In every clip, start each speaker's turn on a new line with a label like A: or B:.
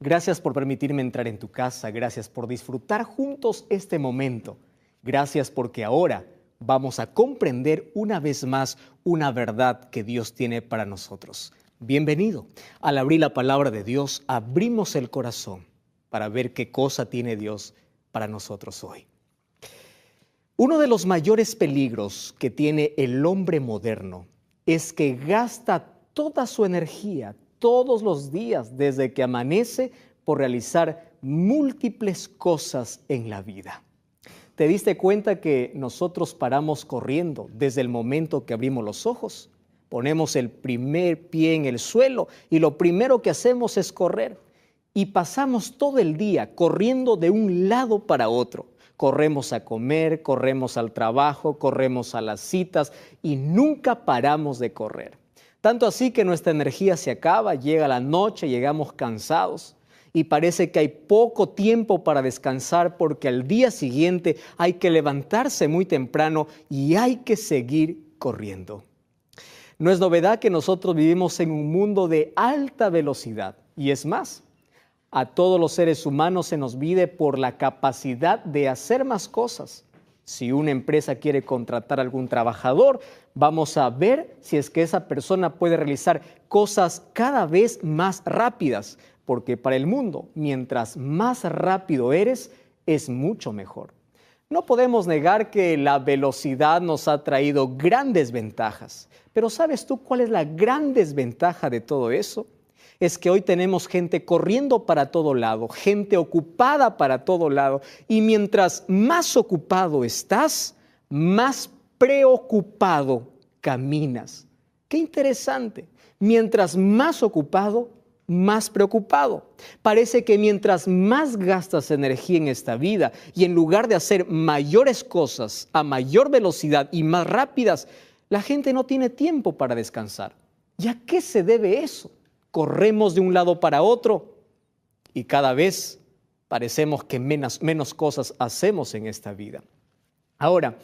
A: Gracias por permitirme entrar en tu casa, gracias por disfrutar juntos este momento. Gracias porque ahora vamos a comprender una vez más una verdad que Dios tiene para nosotros. Bienvenido. Al abrir la palabra de Dios, abrimos el corazón para ver qué cosa tiene Dios para nosotros hoy. Uno de los mayores peligros que tiene el hombre moderno es que gasta toda su energía todos los días desde que amanece por realizar múltiples cosas en la vida. ¿Te diste cuenta que nosotros paramos corriendo desde el momento que abrimos los ojos? Ponemos el primer pie en el suelo y lo primero que hacemos es correr. Y pasamos todo el día corriendo de un lado para otro. Corremos a comer, corremos al trabajo, corremos a las citas y nunca paramos de correr. Tanto así que nuestra energía se acaba, llega la noche, llegamos cansados y parece que hay poco tiempo para descansar porque al día siguiente hay que levantarse muy temprano y hay que seguir corriendo. No es novedad que nosotros vivimos en un mundo de alta velocidad y es más, a todos los seres humanos se nos mide por la capacidad de hacer más cosas. Si una empresa quiere contratar a algún trabajador, vamos a ver si es que esa persona puede realizar cosas cada vez más rápidas, porque para el mundo, mientras más rápido eres, es mucho mejor. No podemos negar que la velocidad nos ha traído grandes ventajas, pero ¿sabes tú cuál es la gran desventaja de todo eso? Es que hoy tenemos gente corriendo para todo lado, gente ocupada para todo lado, y mientras más ocupado estás, más preocupado caminas. ¡Qué interesante! Mientras más ocupado, más preocupado. Parece que mientras más gastas energía en esta vida y en lugar de hacer mayores cosas a mayor velocidad y más rápidas, la gente no tiene tiempo para descansar. ¿Y a qué se debe eso? Corremos de un lado para otro y cada vez parecemos que menos cosas hacemos en esta vida. Ahora,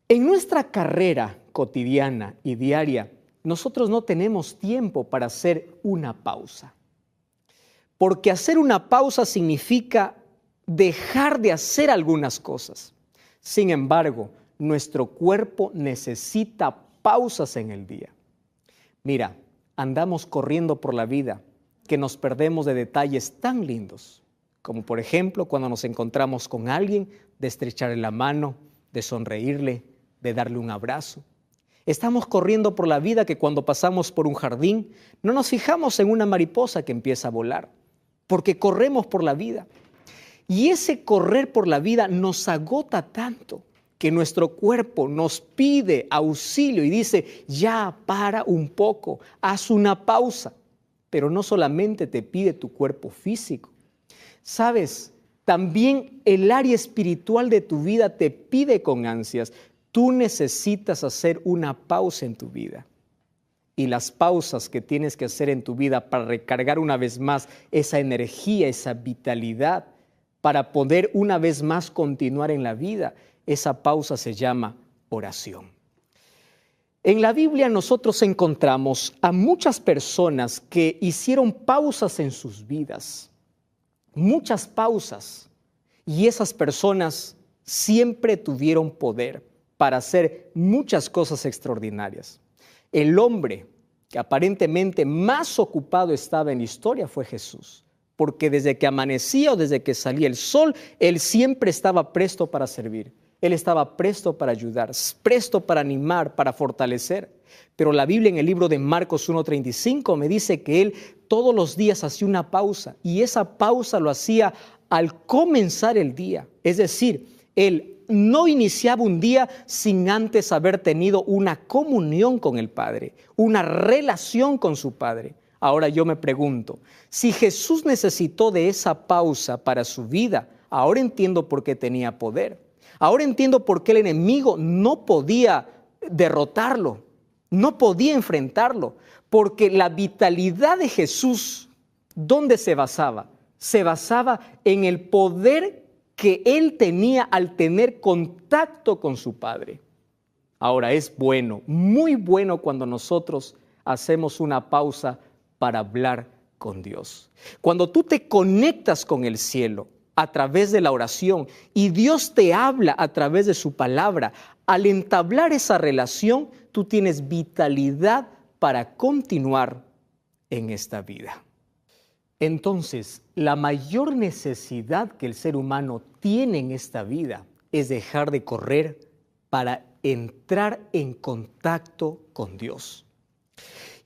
A: en nuestra carrera cotidiana y diaria, nosotros no tenemos tiempo para hacer una pausa. Porque hacer una pausa significa dejar de hacer algunas cosas. Sin embargo, nuestro cuerpo necesita pausas en el día. Mira, andamos corriendo por la vida que nos perdemos de detalles tan lindos, como por ejemplo cuando nos encontramos con alguien, de estrecharle la mano, de sonreírle, de darle un abrazo. Estamos corriendo por la vida que cuando pasamos por un jardín no nos fijamos en una mariposa que empieza a volar, porque corremos por la vida. Y ese correr por la vida nos agota tanto que nuestro cuerpo nos pide auxilio y dice, ya para un poco, haz una pausa. Pero no solamente te pide tu cuerpo físico. ¿Sabes? También el área espiritual de tu vida te pide con ansias. Tú necesitas hacer una pausa en tu vida. Y las pausas que tienes que hacer en tu vida para recargar una vez más esa energía, esa vitalidad, para poder una vez más continuar en la vida, esa pausa se llama oración. En la Biblia nosotros encontramos a muchas personas que hicieron pausas en sus vidas, muchas pausas, y esas personas siempre tuvieron poder para hacer muchas cosas extraordinarias. El hombre que aparentemente más ocupado estaba en la historia fue Jesús, porque desde que amanecía o desde que salía el sol, él siempre estaba presto para servir. Él estaba presto para ayudar, presto para animar, para fortalecer. Pero la Biblia en el libro de Marcos 1:35 me dice que él todos los días hacía una pausa y esa pausa lo hacía al comenzar el día. Es decir, él no iniciaba un día sin antes haber tenido una comunión con el Padre, una relación con su Padre. Ahora yo me pregunto, si Jesús necesitó de esa pausa para su vida, ahora entiendo por qué tenía poder. Ahora entiendo por qué el enemigo no podía derrotarlo, no podía enfrentarlo, porque la vitalidad de Jesús, ¿dónde se basaba? Se basaba en el poder que él tenía al tener contacto con su Padre. Ahora es bueno, muy bueno cuando nosotros hacemos una pausa para hablar con Dios. Cuando tú te conectas con el cielo a través de la oración y Dios te habla a través de su palabra, al entablar esa relación, tú tienes vitalidad para continuar en esta vida. Entonces, la mayor necesidad que el ser humano tiene en esta vida es dejar de correr para entrar en contacto con Dios.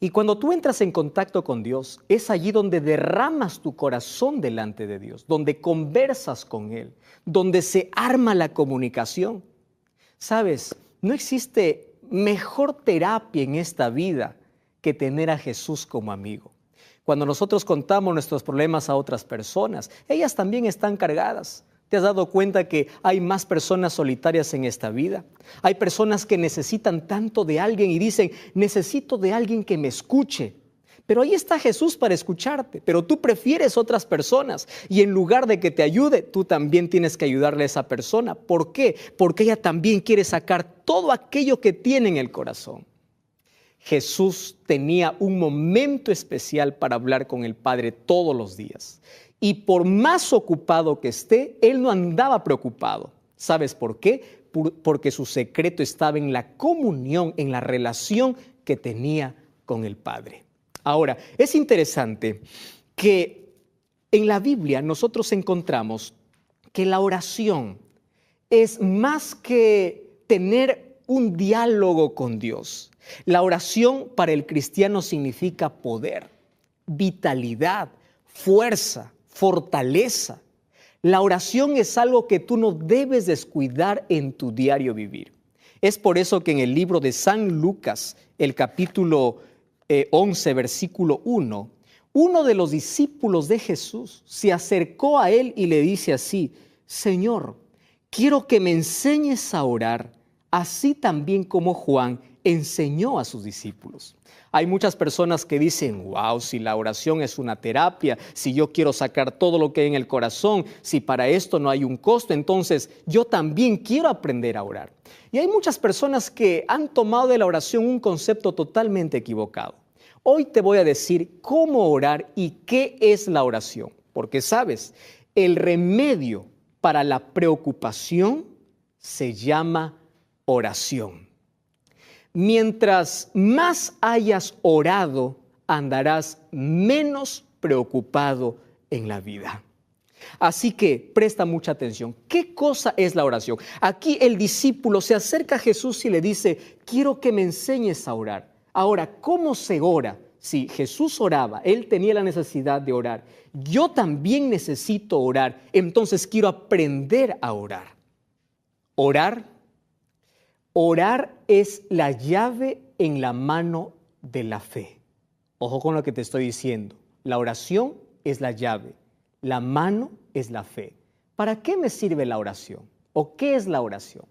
A: Y cuando tú entras en contacto con Dios, es allí donde derramas tu corazón delante de Dios, donde conversas con Él, donde se arma la comunicación. Sabes, no existe mejor terapia en esta vida que tener a Jesús como amigo. Cuando nosotros contamos nuestros problemas a otras personas, ellas también están cargadas. ¿Te has dado cuenta que hay más personas solitarias en esta vida? Hay personas que necesitan tanto de alguien y dicen, necesito de alguien que me escuche. Pero ahí está Jesús para escucharte, pero tú prefieres otras personas y en lugar de que te ayude, tú también tienes que ayudarle a esa persona. ¿Por qué? Porque ella también quiere sacar todo aquello que tiene en el corazón. Jesús tenía un momento especial para hablar con el Padre todos los días. Y por más ocupado que esté, Él no andaba preocupado. ¿Sabes por qué? Porque su secreto estaba en la comunión, en la relación que tenía con el Padre. Ahora, es interesante que en la Biblia nosotros encontramos que la oración es más que tener un diálogo con Dios. La oración para el cristiano significa poder, vitalidad, fuerza, fortaleza. La oración es algo que tú no debes descuidar en tu diario vivir. Es por eso que en el libro de San Lucas, el capítulo 11, versículo 1, uno de los discípulos de Jesús se acercó a él y le dice así: Señor, quiero que me enseñes a orar, así también como Juan enseñó a sus discípulos. Hay muchas personas que dicen, wow, si la oración es una terapia, si yo quiero sacar todo lo que hay en el corazón, si para esto no hay un costo, entonces yo también quiero aprender a orar. Y hay muchas personas que han tomado de la oración un concepto totalmente equivocado. Hoy te voy a decir cómo orar y qué es la oración, porque sabes, el remedio para la preocupación se llama oración. Mientras más hayas orado, andarás menos preocupado en la vida. Así que presta mucha atención. ¿Qué cosa es la oración? Aquí el discípulo se acerca a Jesús y le dice, quiero que me enseñes a orar. Ahora, ¿cómo se ora? Si Jesús oraba, Él tenía la necesidad de orar. Yo también necesito orar, entonces quiero aprender a orar. Orar es la llave en la mano de la fe. Ojo con lo que te estoy diciendo. La oración es la llave, la mano es la fe. ¿Para qué me sirve la oración? ¿O qué es la oración?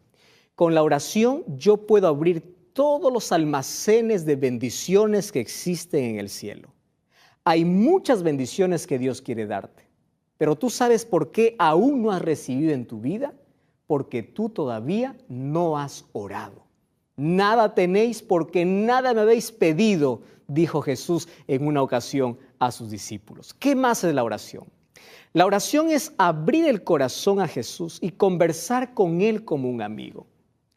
A: Con la oración yo puedo abrir todos los almacenes de bendiciones que existen en el cielo. Hay muchas bendiciones que Dios quiere darte, pero ¿tú sabes por qué aún no has recibido en tu vida? Porque tú todavía no has orado. Nada tenéis porque nada me habéis pedido, dijo Jesús en una ocasión a sus discípulos. ¿Qué más es la oración? La oración es abrir el corazón a Jesús y conversar con Él como un amigo.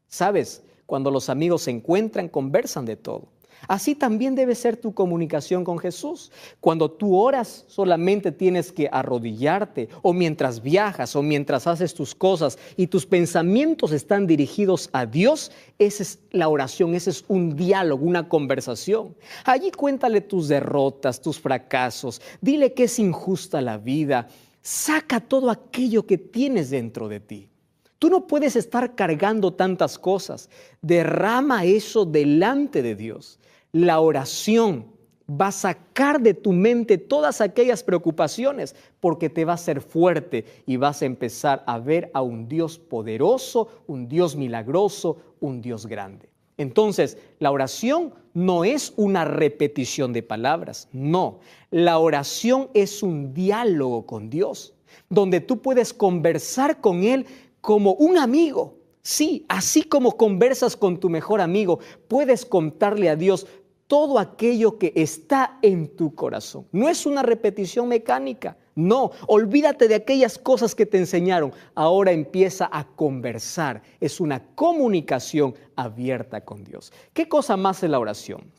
A: ¿Sabes? Cuando los amigos se encuentran, conversan de todo. Así también debe ser tu comunicación con Jesús. Cuando tú oras, solamente tienes que arrodillarte, o mientras viajas, o mientras haces tus cosas, y tus pensamientos están dirigidos a Dios. Esa es la oración, ese es un diálogo, una conversación. Allí cuéntale tus derrotas, tus fracasos, dile que es injusta la vida. Saca todo aquello que tienes dentro de ti. Tú no puedes estar cargando tantas cosas. Derrama eso delante de Dios. La oración va a sacar de tu mente todas aquellas preocupaciones porque te va a hacer fuerte y vas a empezar a ver a un Dios poderoso, un Dios milagroso, un Dios grande. Entonces, la oración no es una repetición de palabras, no. La oración es un diálogo con Dios, donde tú puedes conversar con Él como un amigo. Sí, así como conversas con tu mejor amigo, puedes contarle a Dios todo aquello que está en tu corazón. No es una repetición mecánica, no. Olvídate de aquellas cosas que te enseñaron. Ahora empieza a conversar. Es una comunicación abierta con Dios. ¿Qué cosa más es la oración?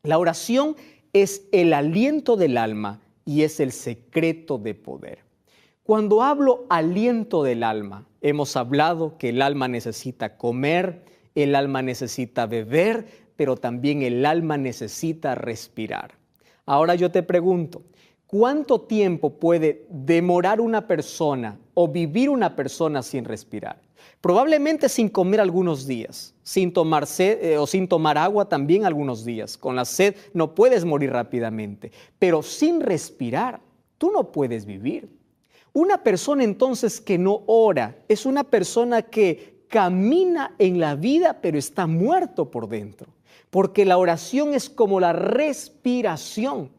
A: La oración es el aliento del alma y es el secreto de poder. Cuando hablo aliento del alma, hemos hablado que el alma necesita comer, el alma necesita beber, pero también el alma necesita respirar. Ahora yo te pregunto, ¿cuánto tiempo puede demorar una persona o vivir una persona sin respirar? Probablemente sin comer algunos días, sin tomar sed, o sin tomar agua también algunos días. Con la sed no puedes morir rápidamente, pero sin respirar tú no puedes vivir. Una persona entonces que no ora es una persona que camina en la vida pero está muerto por dentro, porque la oración es como la respiración.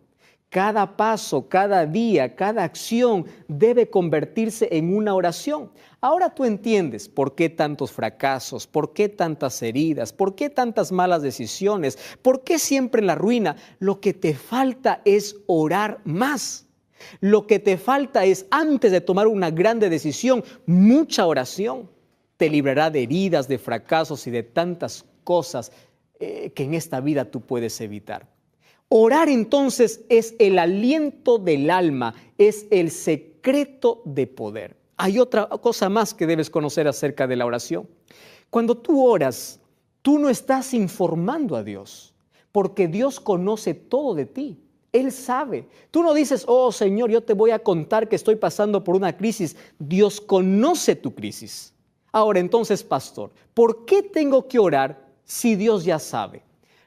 A: Cada paso, cada día, cada acción debe convertirse en una oración. Ahora tú entiendes por qué tantos fracasos, por qué tantas heridas, por qué tantas malas decisiones, por qué siempre en la ruina. Lo que te falta es orar más. Lo que te falta es, antes de tomar una grande decisión, mucha oración. Te librará de heridas, de fracasos y de tantas cosas que en esta vida tú puedes evitar. Orar entonces es el aliento del alma, es el secreto de poder. Hay otra cosa más que debes conocer acerca de la oración. Cuando tú oras, tú no estás informando a Dios, porque Dios conoce todo de ti. Él sabe. Tú no dices, oh Señor, yo te voy a contar que estoy pasando por una crisis. Dios conoce tu crisis. Ahora entonces, pastor, ¿por qué tengo que orar si Dios ya sabe?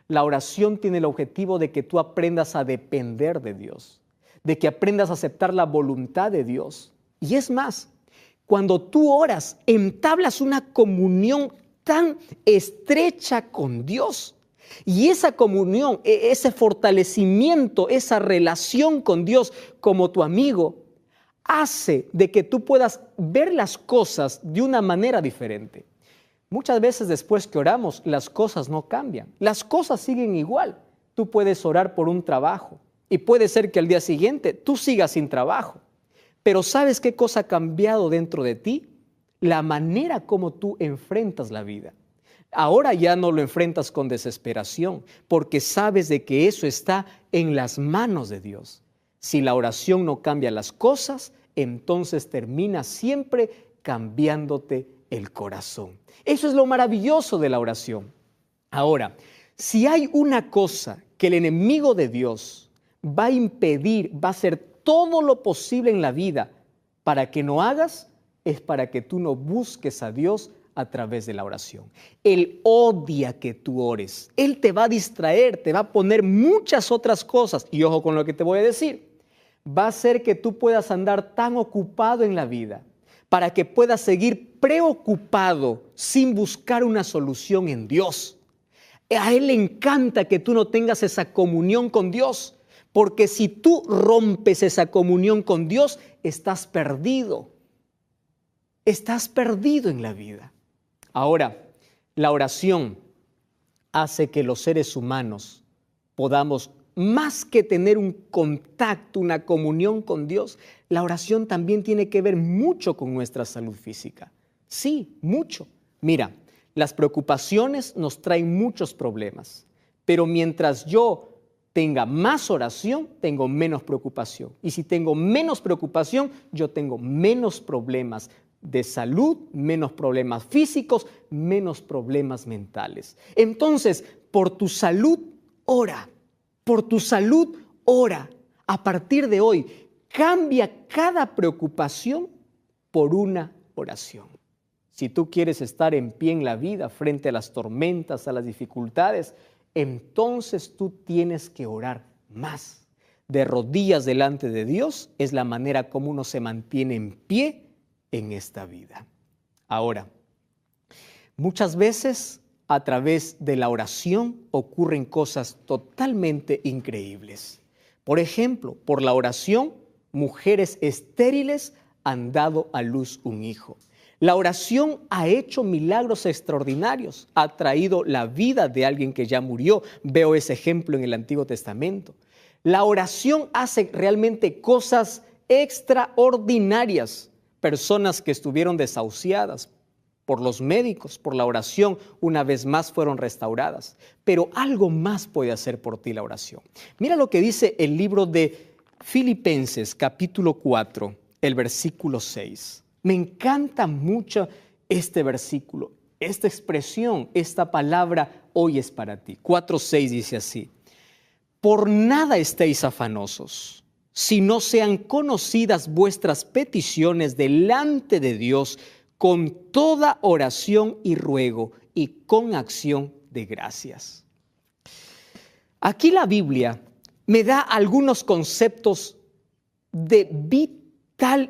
A: La oración tiene el objetivo de que tú aprendas a depender de Dios, de que aprendas a aceptar la voluntad de Dios. Y es más, cuando tú oras, entablas una comunión tan estrecha con Dios. Y esa comunión, ese fortalecimiento, esa relación con Dios como tu amigo, hace de que tú puedas ver las cosas de una manera diferente. Muchas veces después que oramos, las cosas no cambian. Las cosas siguen igual. Tú puedes orar por un trabajo y puede ser que al día siguiente tú sigas sin trabajo. Pero ¿sabes qué cosa ha cambiado dentro de ti? La manera como tú enfrentas la vida. Ahora ya no lo enfrentas con desesperación, porque sabes de que eso está en las manos de Dios. Si la oración no cambia las cosas, entonces termina siempre cambiándote el corazón. Eso es lo maravilloso de la oración. Ahora, si hay una cosa que el enemigo de Dios va a impedir, va a hacer todo lo posible en la vida para que no hagas, es para que tú no busques a Dios a través de la oración. Él odia que tú ores. Él te va a distraer, te va a poner muchas otras cosas. Y ojo con lo que te voy a decir. Va a hacer que tú puedas andar tan ocupado en la vida para que puedas seguir preocupado sin buscar una solución en Dios. A Él le encanta que tú no tengas esa comunión con Dios, porque si tú rompes esa comunión con Dios, estás perdido. Estás perdido en la vida. Ahora, la oración hace que los seres humanos podamos, más que tener un contacto, una comunión con Dios, la oración también tiene que ver mucho con nuestra salud física. Sí, mucho. Mira, las preocupaciones nos traen muchos problemas, pero mientras yo tenga más oración, tengo menos preocupación. Y si tengo menos preocupación, yo tengo menos problemas de salud, menos problemas físicos, menos problemas mentales. Entonces, por tu salud, ora. Por tu salud, ora. A partir de hoy, cambia cada preocupación por una oración. Si tú quieres estar en pie en la vida frente a las tormentas, a las dificultades, entonces tú tienes que orar más. De rodillas delante de Dios es la manera como uno se mantiene en pie en esta vida. Ahora, muchas veces a través de la oración ocurren cosas totalmente increíbles. Por ejemplo, por la oración, mujeres estériles han dado a luz un hijo. La oración ha hecho milagros extraordinarios, ha traído la vida de alguien que ya murió. Veo ese ejemplo en el Antiguo Testamento. La oración hace realmente cosas extraordinarias. Personas que estuvieron desahuciadas por los médicos, por la oración, una vez más fueron restauradas. Pero algo más puede hacer por ti la oración. Mira lo que dice el libro de Filipenses, capítulo 4, el versículo 6. Me encanta mucho este versículo, esta expresión, esta palabra, hoy es para ti. 4:6 dice así: por nada estéis afanosos, si no sean conocidas vuestras peticiones delante de Dios con toda oración y ruego y con acción de gracias. Aquí la Biblia me da algunos conceptos de vital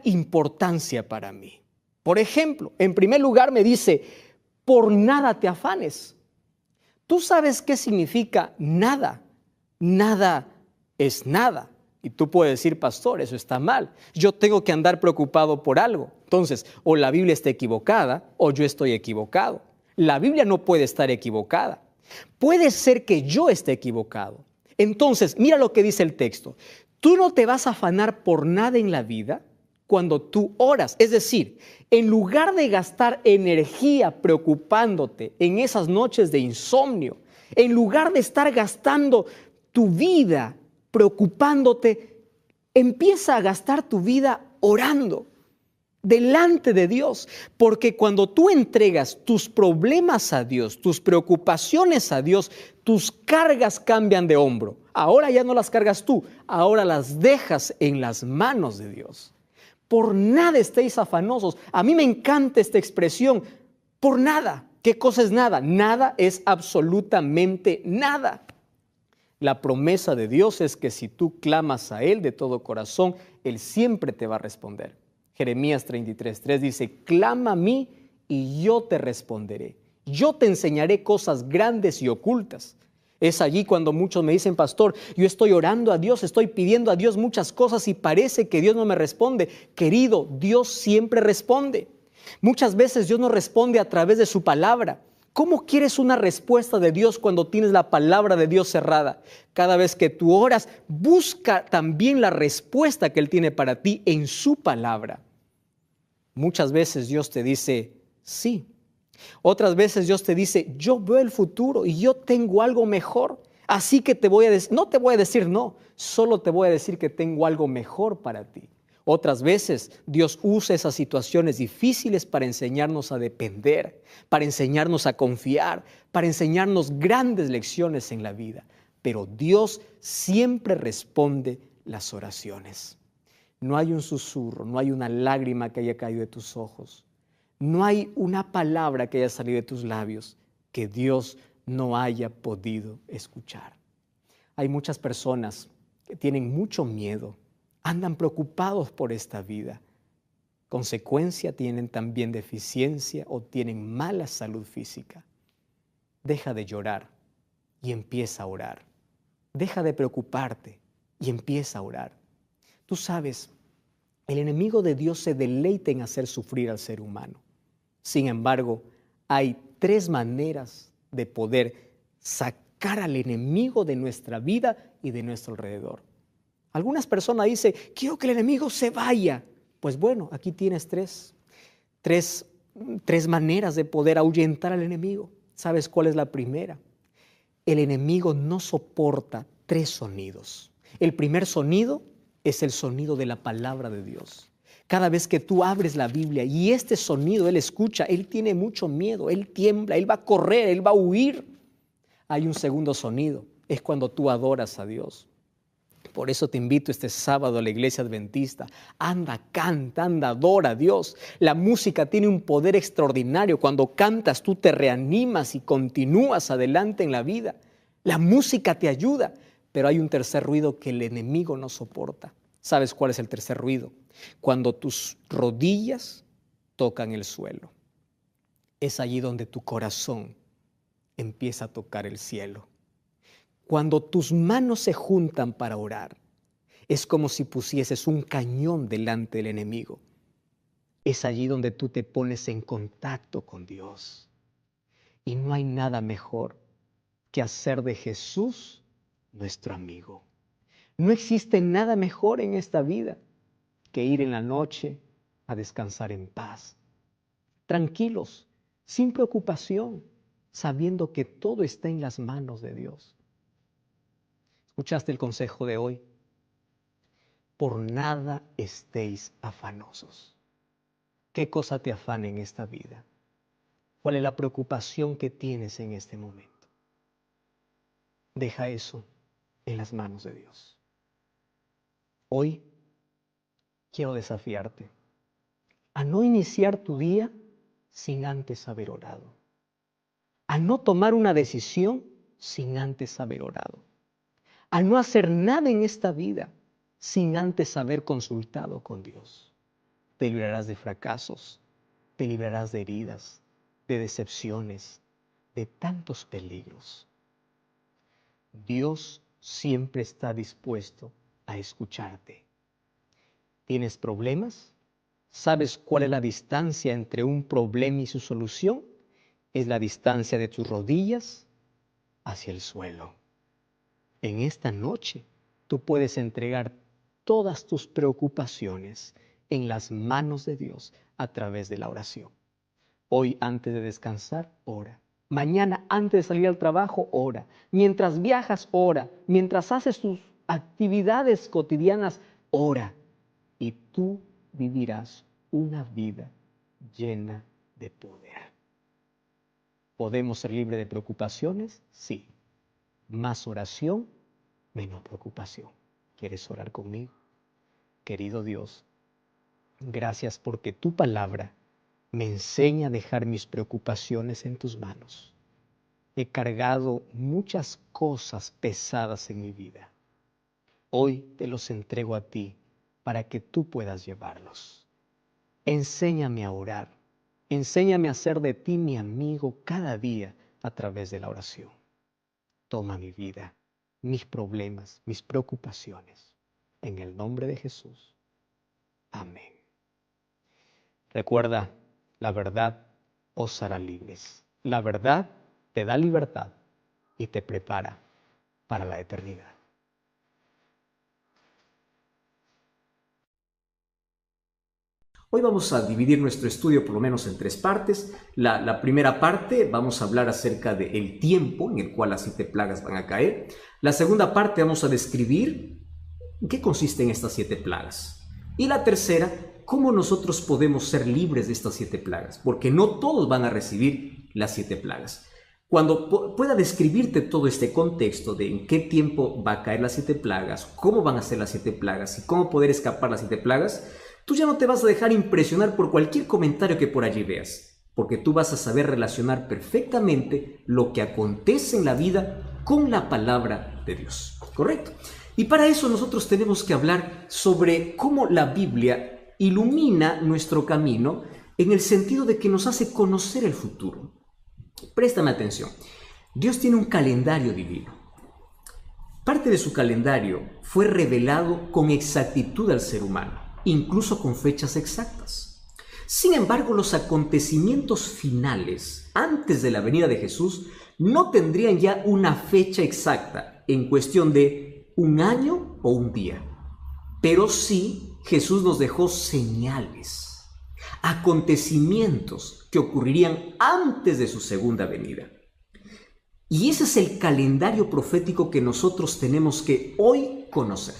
A: importancia para mí. Por ejemplo, en primer lugar me dice, por nada te afanes. ¿Tú sabes qué significa nada? Nada es nada. Y tú puedes decir, pastor, eso está mal. Yo tengo que andar preocupado por algo. Entonces, o la Biblia está equivocada o yo estoy equivocado. La Biblia no puede estar equivocada. Puede ser que yo esté equivocado. Entonces, mira lo que dice el texto. Tú no te vas a afanar por nada en la vida cuando tú oras. Es decir, en lugar de gastar energía preocupándote en esas noches de insomnio, en lugar de estar gastando tu vida preocupándote, empieza a gastar tu vida orando delante de Dios, porque cuando tú entregas tus problemas a Dios, tus preocupaciones a Dios, tus cargas cambian de hombro. Ahora ya no las cargas tú, ahora las dejas en las manos de Dios. Por nada estéis afanosos. A mí me encanta esta expresión, por nada. ¿Qué cosa es nada? Nada es absolutamente nada. La promesa de Dios es que si tú clamas a Él de todo corazón, Él siempre te va a responder. Jeremías 33:3 dice, clama a mí y yo te responderé. Yo te enseñaré cosas grandes y ocultas. Es allí cuando muchos me dicen, pastor, yo estoy orando a Dios, estoy pidiendo a Dios muchas cosas y parece que Dios no me responde. Querido, Dios siempre responde. Muchas veces Dios nos responde a través de su palabra. ¿Cómo quieres una respuesta de Dios cuando tienes la palabra de Dios cerrada? Cada vez que tú oras, busca también la respuesta que Él tiene para ti en su palabra. Muchas veces Dios te dice, sí. Otras veces Dios te dice, yo veo el futuro y yo tengo algo mejor. Así que no te voy a decir no, solo te voy a decir que tengo algo mejor para ti. Otras veces Dios usa esas situaciones difíciles para enseñarnos a depender, para enseñarnos a confiar, para enseñarnos grandes lecciones en la vida. Pero Dios siempre responde las oraciones. No hay un susurro, no hay una lágrima que haya caído de tus ojos. No hay una palabra que haya salido de tus labios que Dios no haya podido escuchar. Hay muchas personas que tienen mucho miedo, andan preocupados por esta vida. Consecuencia, tienen también deficiencia o tienen mala salud física. Deja de llorar y empieza a orar. Deja de preocuparte y empieza a orar. Tú sabes, el enemigo de Dios se deleita en hacer sufrir al ser humano. Sin embargo, hay 3 maneras de poder sacar al enemigo de nuestra vida y de nuestro alrededor. Algunas personas dicen, quiero que el enemigo se vaya. Pues bueno, aquí tienes tres maneras de poder ahuyentar al enemigo. ¿Sabes cuál es la primera? El enemigo no soporta 3 sonidos. El primer sonido es el sonido de la palabra de Dios. Cada vez que tú abres la Biblia y este sonido él escucha, él tiene mucho miedo, él tiembla, él va a correr, él va a huir. Hay un segundo sonido, es cuando tú adoras a Dios. Por eso te invito este sábado a la iglesia adventista. Anda, canta, anda, adora a Dios. La música tiene un poder extraordinario. Cuando cantas tú te reanimas y continúas adelante en la vida. La música te ayuda, pero hay un tercer ruido que el enemigo no soporta. ¿Sabes cuál es el tercer ruido? Cuando tus rodillas tocan el suelo. Es allí donde tu corazón empieza a tocar el cielo. Cuando tus manos se juntan para orar, es como si pusieses un cañón delante del enemigo. Es allí donde tú te pones en contacto con Dios. Y no hay nada mejor que hacer de Jesús nuestro amigo. No existe nada mejor en esta vida que ir en la noche a descansar en paz, tranquilos, sin preocupación, sabiendo que todo está en las manos de Dios. ¿Escuchaste el consejo de hoy? Por nada estéis afanosos. ¿Qué cosa te afana en esta vida? ¿Cuál es la preocupación que tienes en este momento? Deja eso en las manos de Dios. Hoy quiero desafiarte a no iniciar tu día sin antes haber orado, a no tomar una decisión sin antes haber orado, a no hacer nada en esta vida sin antes haber consultado con Dios. Te librarás de fracasos, te librarás de heridas, de decepciones, de tantos peligros. Dios siempre está dispuesto a escucharte. ¿Tienes problemas? ¿Sabes cuál es la distancia entre un problema y su solución? Es la distancia de tus rodillas hacia el suelo. En esta noche tú puedes entregar todas tus preocupaciones en las manos de Dios a través de la oración. Hoy, antes de descansar, ora. Mañana, antes de salir al trabajo, ora. Mientras viajas, ora. Mientras haces tus actividades cotidianas, ora. Y tú vivirás una vida llena de poder. ¿Podemos ser libres de preocupaciones? Sí. Más oración, menos preocupación. ¿Quieres orar conmigo? Querido Dios, gracias porque tu palabra me enseña a dejar mis preocupaciones en tus manos. He cargado muchas cosas pesadas en mi vida. Hoy te los entrego a ti para que tú puedas llevarlos. Enséñame a orar. Enséñame a hacer de ti mi amigo cada día a través de la oración. Toma mi vida, mis problemas, mis preocupaciones. En el nombre de Jesús. Amén. Recuerda, la verdad os hará libres. La verdad te da libertad y te prepara para la eternidad. Hoy vamos a dividir nuestro estudio por lo menos en 3 partes. La primera parte vamos a hablar acerca del tiempo en el cual las 7 plagas van a caer. La segunda parte vamos a describir en qué consisten estas 7 plagas. Y la tercera, cómo nosotros podemos ser libres de estas 7 plagas, porque no todos van a recibir las 7 plagas. Cuando pueda describirte todo este contexto de en qué tiempo va a caer las 7 plagas, cómo van a ser las 7 plagas y cómo poder escapar las 7 plagas, tú ya no te vas a dejar impresionar por cualquier comentario que por allí veas, porque tú vas a saber relacionar perfectamente lo que acontece en la vida con la palabra de Dios, ¿correcto? Y para eso nosotros tenemos que hablar sobre cómo la Biblia ilumina nuestro camino en el sentido de que nos hace conocer el futuro. Préstame atención. Dios tiene un calendario divino. Parte de su calendario fue revelado con exactitud al ser humano, incluso con fechas exactas. Sin embargo, los acontecimientos finales, antes de la venida de Jesús, no tendrían ya una fecha exacta en cuestión de un año o un día. Pero sí, Jesús nos dejó señales, acontecimientos que ocurrirían antes de su segunda venida. Y ese es el calendario profético que nosotros tenemos que hoy conocer.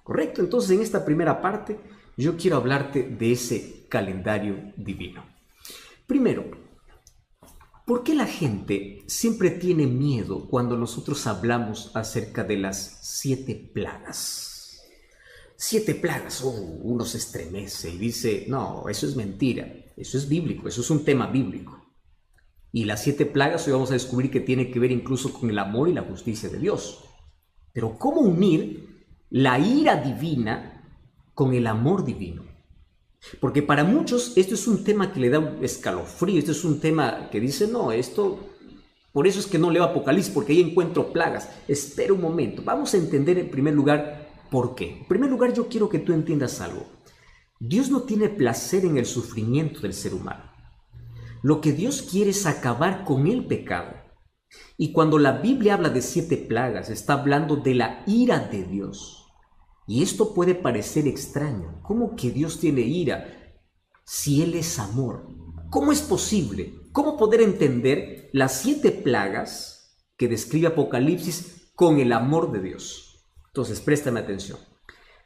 A: ¿Correcto? Entonces, en esta primera parte, yo quiero hablarte de ese calendario divino. Primero, ¿por qué la gente siempre tiene miedo cuando nosotros hablamos acerca de las 7 plagas? 7 plagas, uno se estremece y dice, no, eso es mentira, eso es bíblico, eso es un tema bíblico. Y las 7 plagas hoy vamos a descubrir que tiene que ver incluso con el amor y la justicia de Dios. Pero ¿cómo unir la ira divina con el amor divino? Porque para muchos esto es un tema que le da un escalofrío, esto es un tema que dice, no, esto, por eso es que no leo Apocalipsis, porque ahí encuentro plagas. Espera un momento, vamos a entender en primer lugar por qué. En primer lugar, yo quiero que tú entiendas algo.
B: Dios no tiene placer en el sufrimiento del ser humano. Lo que Dios quiere es acabar con el pecado. Y cuando la Biblia habla de 7 plagas, está hablando de la ira de Dios. Y esto puede parecer extraño. ¿Cómo que Dios tiene ira si Él es amor? ¿Cómo es posible? ¿Cómo poder entender las 7 plagas que describe Apocalipsis con el amor de Dios? Entonces, préstame atención.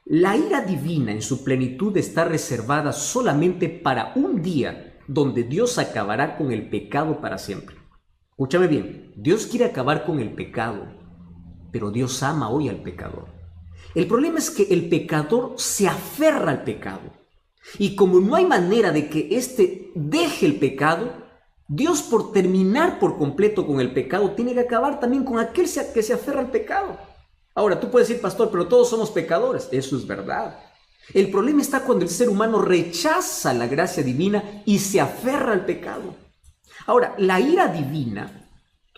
B: La ira divina en su plenitud está reservada solamente para un día donde Dios acabará con el pecado para siempre. Escúchame bien, Dios quiere acabar con el pecado, pero Dios ama hoy al pecador. El problema es que el pecador se aferra al pecado. Y como no hay manera de que éste deje el pecado, Dios, por terminar por completo con el pecado, tiene que acabar también con aquel que se aferra al pecado. Ahora, tú puedes decir, pastor, pero todos somos pecadores. Eso es verdad. El problema está cuando el ser humano rechaza la gracia divina y se aferra al pecado. Ahora, la ira divina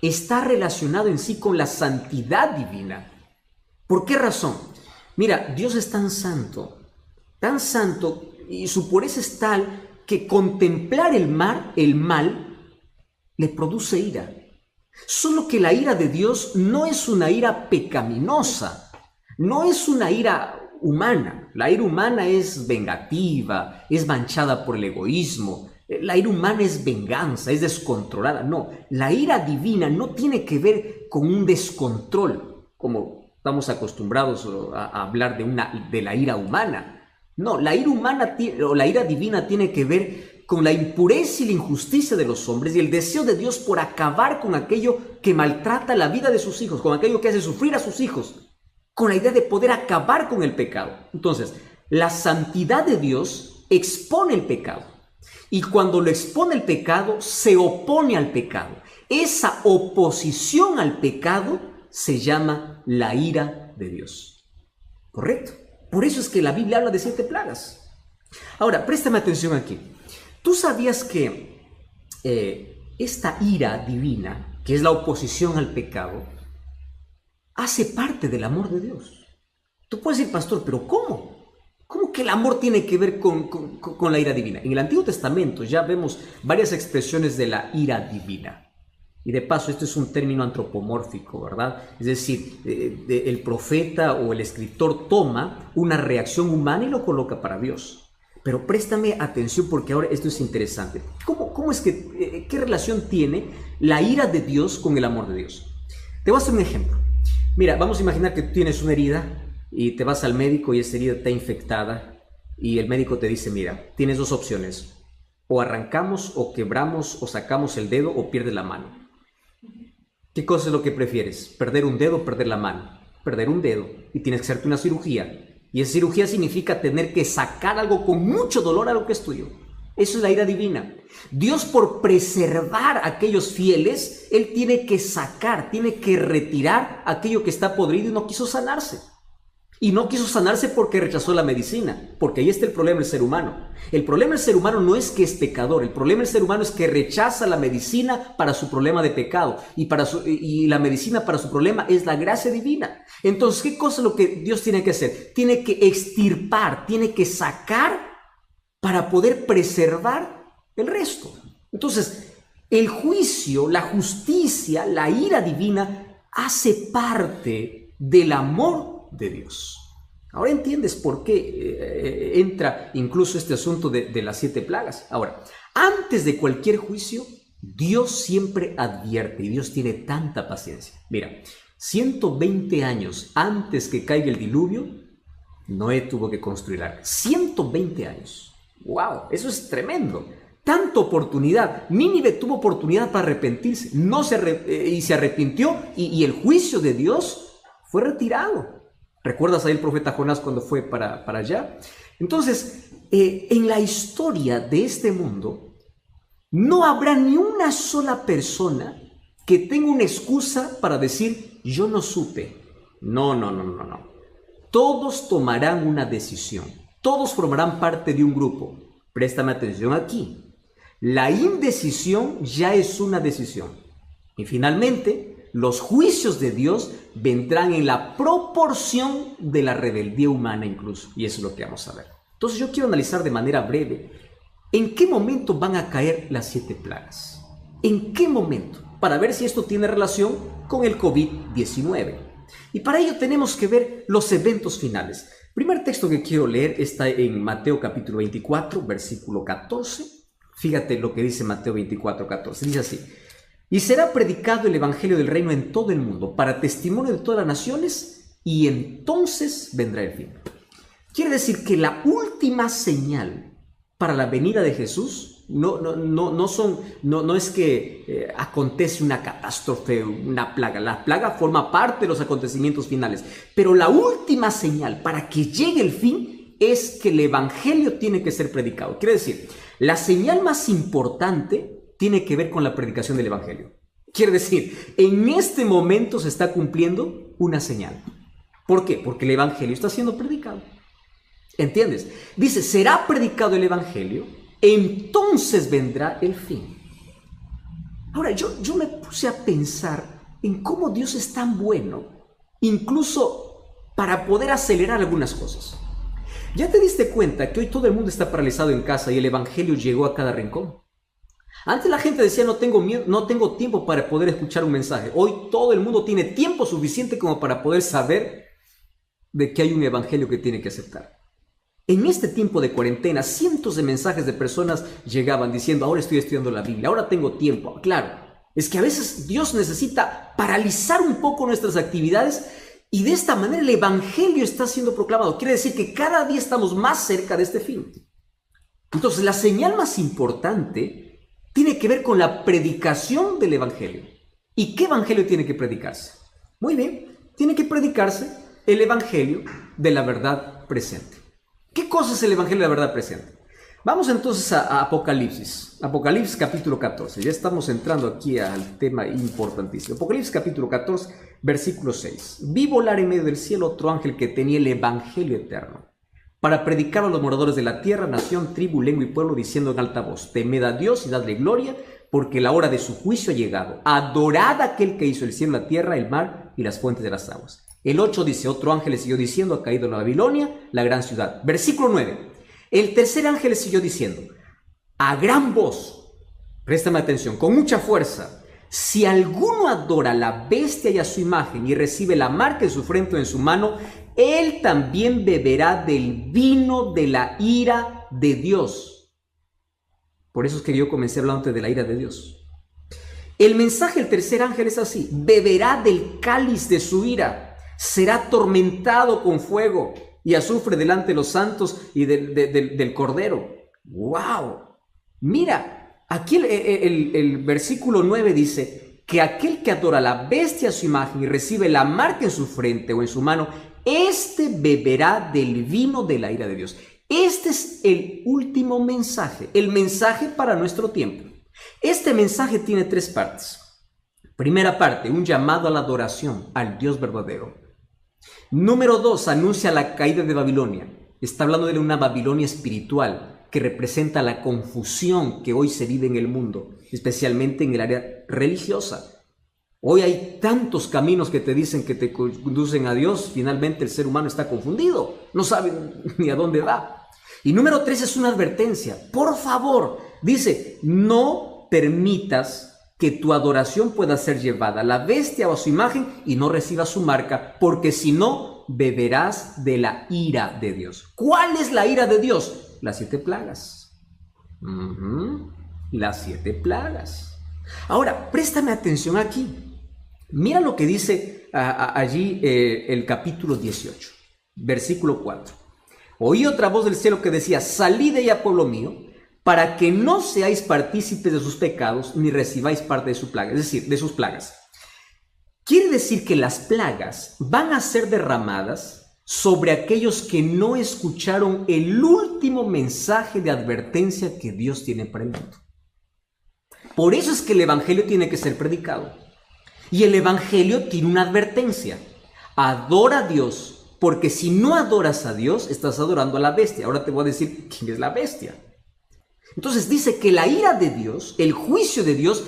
B: está relacionada en sí con la santidad divina. ¿Por qué razón? Mira, Dios es tan santo, y su pureza es tal que contemplar el mal le produce ira. Solo que la ira de Dios no es una ira pecaminosa, no es una ira humana. La ira humana es vengativa, es manchada por el egoísmo. La ira humana es venganza, es descontrolada. No, la ira divina no tiene que ver con un descontrol, como estamos acostumbrados a hablar de la ira humana. No, la ira humana o la ira divina tiene que ver con la impureza y la injusticia de los hombres y el deseo de Dios por acabar con aquello que maltrata la vida de sus hijos, con aquello que hace sufrir a sus hijos, con la idea de poder acabar con el pecado. Entonces, la santidad de Dios expone el pecado. Y cuando lo expone el pecado, se opone al pecado. Esa oposición al pecado se llama la ira de Dios. ¿Correcto? Por eso es que la Biblia habla de 7 plagas. Ahora, préstame atención aquí. ¿Tú sabías que esta ira divina, que es la oposición al pecado, hace parte del amor de Dios? Tú puedes decir, pastor, ¿pero cómo? ¿Cómo que el amor tiene que ver con la ira divina? En el Antiguo Testamento ya vemos varias expresiones de la ira divina. Y de paso, esto es un término antropomórfico, ¿verdad? Es decir, el profeta o el escritor toma una reacción humana y lo coloca para Dios. Pero préstame atención porque ahora esto es interesante. ¿Cómo es que, qué relación tiene la ira de Dios con el amor de Dios? Te voy a hacer un ejemplo. Mira, vamos a imaginar que tú tienes una herida y te vas al médico y esa herida está infectada y el médico te dice, mira, tienes 2 opciones. O arrancamos o quebramos o sacamos el dedo o pierdes la mano. ¿Qué cosa es lo que prefieres? ¿Perder un dedo o perder la mano? Perder un dedo y tienes que hacerte una cirugía. Y esa cirugía significa tener que sacar algo con mucho dolor, algo que es tuyo. Eso es la ira divina. Dios, por preservar a aquellos fieles, Él tiene que sacar, tiene que retirar aquello que está podrido y no quiso sanarse. Y no quiso sanarse porque rechazó la medicina, porque ahí está el problema del ser humano. El problema del ser humano no es que es pecador, el problema del ser humano es que rechaza la medicina para su problema de pecado y la medicina para su problema es la gracia divina. Entonces, ¿qué cosa es lo que Dios tiene que hacer? Tiene que extirpar, tiene que sacar para poder preservar el resto. Entonces, el juicio, la justicia, la ira divina hace parte del amor de Dios. Ahora entiendes por qué entra incluso este asunto de las 7 plagas. Ahora, antes de cualquier juicio, Dios siempre advierte y Dios tiene tanta paciencia. Mira, 120 años antes que caiga el diluvio, Noé tuvo que construir arca. 120 años. ¡Wow! Eso es tremendo. Tanta oportunidad. Nínive tuvo oportunidad para arrepentirse. Y se arrepintió y el juicio de Dios fue retirado. ¿Recuerdas ahí el profeta Jonás cuando fue para allá? Entonces, en la historia de este mundo, no habrá ni una sola persona que tenga una excusa para decir, yo no supe. No. Todos tomarán una decisión. Todos formarán parte de un grupo. Préstame atención aquí. La indecisión ya es una decisión. Y finalmente, los juicios de Dios vendrán en la proporción de la rebeldía humana incluso. Y eso es lo que vamos a ver. Entonces yo quiero analizar de manera breve en qué momento van a caer las 7 plagas. ¿En qué momento? Para ver si esto tiene relación con el COVID-19. Y para ello tenemos que ver los eventos finales. El primer texto que quiero leer está en Mateo capítulo 24, versículo 14. Fíjate lo que dice Mateo 24, 14. Dice así: y será predicado el evangelio del reino en todo el mundo, para testimonio de todas las naciones, y entonces vendrá el fin. Quiere decir que la última señal para la venida de Jesús no es que acontece una catástrofe, una plaga. La plaga forma parte de los acontecimientos finales, pero la última señal para que llegue el fin es que el evangelio tiene que ser predicado. Quiere decir, la señal más importante tiene que ver con la predicación del evangelio. Quiere decir, en este momento se está cumpliendo una señal. ¿Por qué? Porque el evangelio está siendo predicado. ¿Entiendes? Dice, será predicado el evangelio, entonces vendrá el fin. Ahora, yo me puse a pensar en cómo Dios es tan bueno, incluso para poder acelerar algunas cosas. ¿Ya te diste cuenta que hoy todo el mundo está paralizado en casa y el evangelio llegó a cada rincón? Antes la gente decía, no tengo tiempo para poder escuchar un mensaje. Hoy todo el mundo tiene tiempo suficiente como para poder saber de que hay un evangelio que tiene que aceptar. En este tiempo de cuarentena, cientos de mensajes de personas llegaban diciendo, ahora estoy estudiando la Biblia, ahora tengo tiempo. Claro, es que a veces Dios necesita paralizar un poco nuestras actividades y de esta manera el evangelio está siendo proclamado. Quiere decir que cada día estamos más cerca de este fin. Entonces, la señal más importante tiene que ver con la predicación del evangelio. ¿Y qué evangelio tiene que predicarse? Muy bien, tiene que predicarse el evangelio de la verdad presente. ¿Qué cosa es el evangelio de la verdad presente? Vamos entonces a Apocalipsis. Apocalipsis capítulo 14. Ya estamos entrando aquí al tema importantísimo. Apocalipsis capítulo 14, versículo 6. Vi volar en medio del cielo otro ángel que tenía el evangelio eterno, para predicar a los moradores de la tierra, nación, tribu, lengua y pueblo, diciendo en alta voz, temed a Dios y dadle gloria, porque la hora de su juicio ha llegado. Adorad a aquel que hizo el cielo, la tierra, el mar y las fuentes de las aguas. El 8 dice, otro ángel le siguió diciendo, ha caído en Babilonia, la gran ciudad. Versículo 9. El tercer ángel le siguió diciendo, a gran voz, préstame atención, con mucha fuerza, si alguno adora a la bestia y a su imagen y recibe la marca en su frente o en su mano, él también beberá del vino de la ira de Dios. Por eso es que yo comencé hablando de la ira de Dios. El mensaje del tercer ángel es así, beberá del cáliz de su ira, será atormentado con fuego y azufre delante de los santos y del Cordero. ¡Wow! Mira, aquí el versículo 9 dice que aquel que adora a la bestia a su imagen y recibe la marca en su frente o en su mano, este beberá del vino de la ira de Dios. Este es el último mensaje, el mensaje para nuestro tiempo. Este mensaje tiene 3 partes. Primera parte, un llamado a la adoración al Dios verdadero. Número 2, anuncia la caída de Babilonia. Está hablando de una Babilonia espiritual que representa la confusión que hoy se vive en el mundo, especialmente en el área religiosa. Hoy hay tantos caminos que te dicen que te conducen a Dios, finalmente el ser humano está confundido, no sabe ni a dónde va. Y número 3 es una advertencia. Por favor, dice, no permitas que tu adoración pueda ser llevada a la bestia o a su imagen y no recibas su marca, porque si no, beberás de la ira de Dios. ¿Cuál es la ira de Dios? Las 7 plagas. Las 7 plagas. Ahora, préstame atención aquí. Mira lo que dice allí el capítulo 18, versículo 4. Oí otra voz del cielo que decía, salid de ella, pueblo mío, para que no seáis partícipes de sus pecados, ni recibáis parte de su plaga, es decir, de sus plagas. Quiere decir que las plagas van a ser derramadas sobre aquellos que no escucharon el último mensaje de advertencia que Dios tiene para el mundo. Por eso es que el evangelio tiene que ser predicado. Y el evangelio tiene una advertencia. Adora a Dios, porque si no adoras a Dios, estás adorando a la bestia. Ahora te voy a decir quién es la bestia. Entonces dice que la ira de Dios, el juicio de Dios,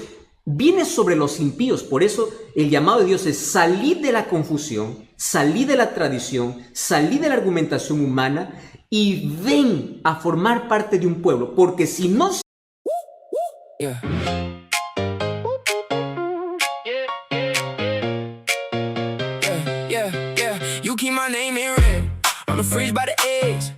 B: viene sobre los impíos. Por eso el llamado de Dios es salir de la confusión, salir de la tradición, salir de la argumentación humana y ven a formar parte de un pueblo, porque si no...
C: Yeah. You keep my name in red on the fridge by the edge.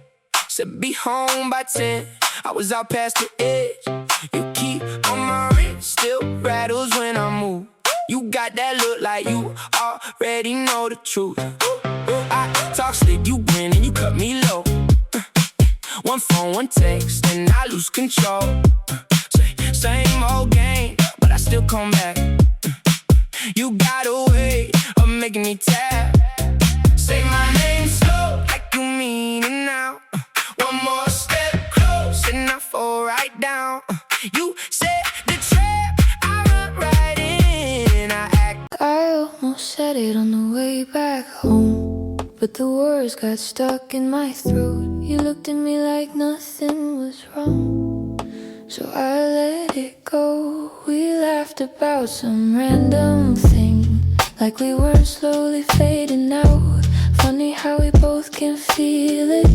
C: Said be home by 10. I was out past the edge. You keep on my wrist, still rattles when I move. You got that look like you already know the truth. I talk slick, you grin and you cut me low. One phone, one text, and I lose control. Same old game, but I still come back. You got a way of making me tap. Say my name slow, like you mean it now. One more step close, and I fall right down. You said the trap, I run right in.
D: I almost said it on the way back home, but the words got stuck in my throat. You looked at me like nothing was wrong, so I let it go. We laughed about some random thing, like we were slowly fading out. Funny how we both can feel it,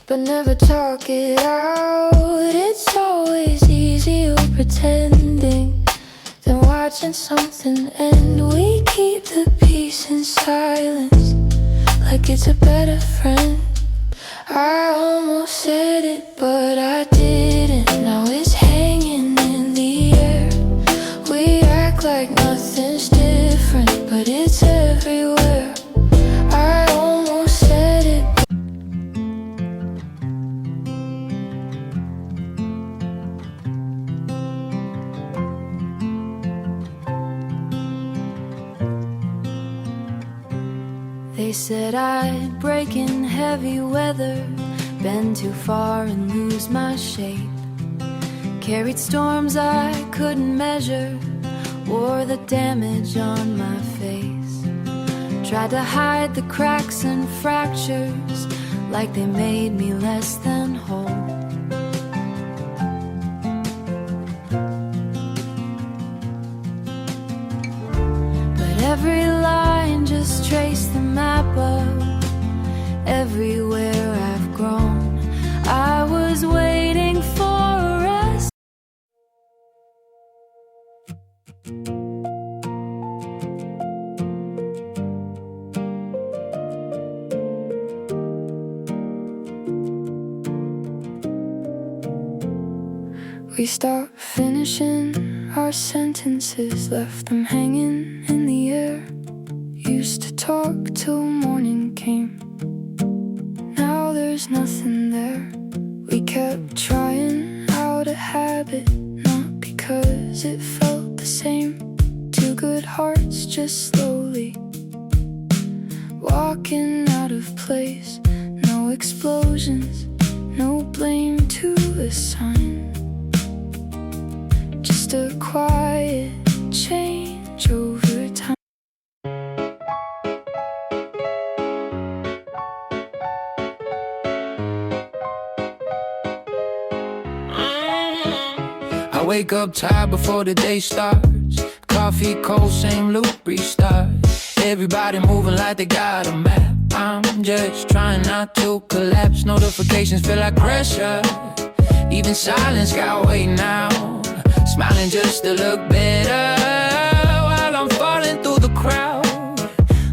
D: but never talk it out. It's always easier pretending than watching something end. We keep the peace in silence, like it's a better friend. I almost said it, but I didn't. Now it's hanging in the air. We act like nothing's different, but it's everywhere. I almost said it. They said I'd break in heavy weather, bend too far and lose my shape. Carried storms I couldn't measure, wore the damage on my face. Tried to hide the cracks and fractures, like they made me less than whole. But every line just traced the map of everywhere I've grown. I was waiting for us. We stopped finishing our sentences, left them hanging in the air. Used to talk till morning came, now there's nothing there. We kept trying out a habit, not because it felt the same. Two good hearts just slowly walking out of place. No explosions, no blame to assign, just a quiet change over time.
C: I wake up tired before the day starts. Coffee cold, same loop, restart. Everybody moving like they got a map. I'm just trying not to collapse. Notifications feel like pressure. Even silence got weight now. Smiling just to look better while I'm falling through the crowd.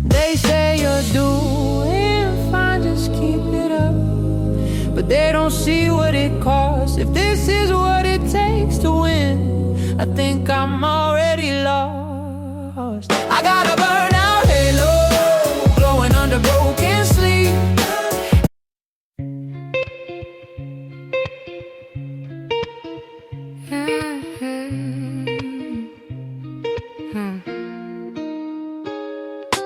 C: They say you're doing fine, just keep it up. But they don't see what it costs. If this is what it takes to win, I think I'm already lost. I got a burnout halo, glowing under broken sleep.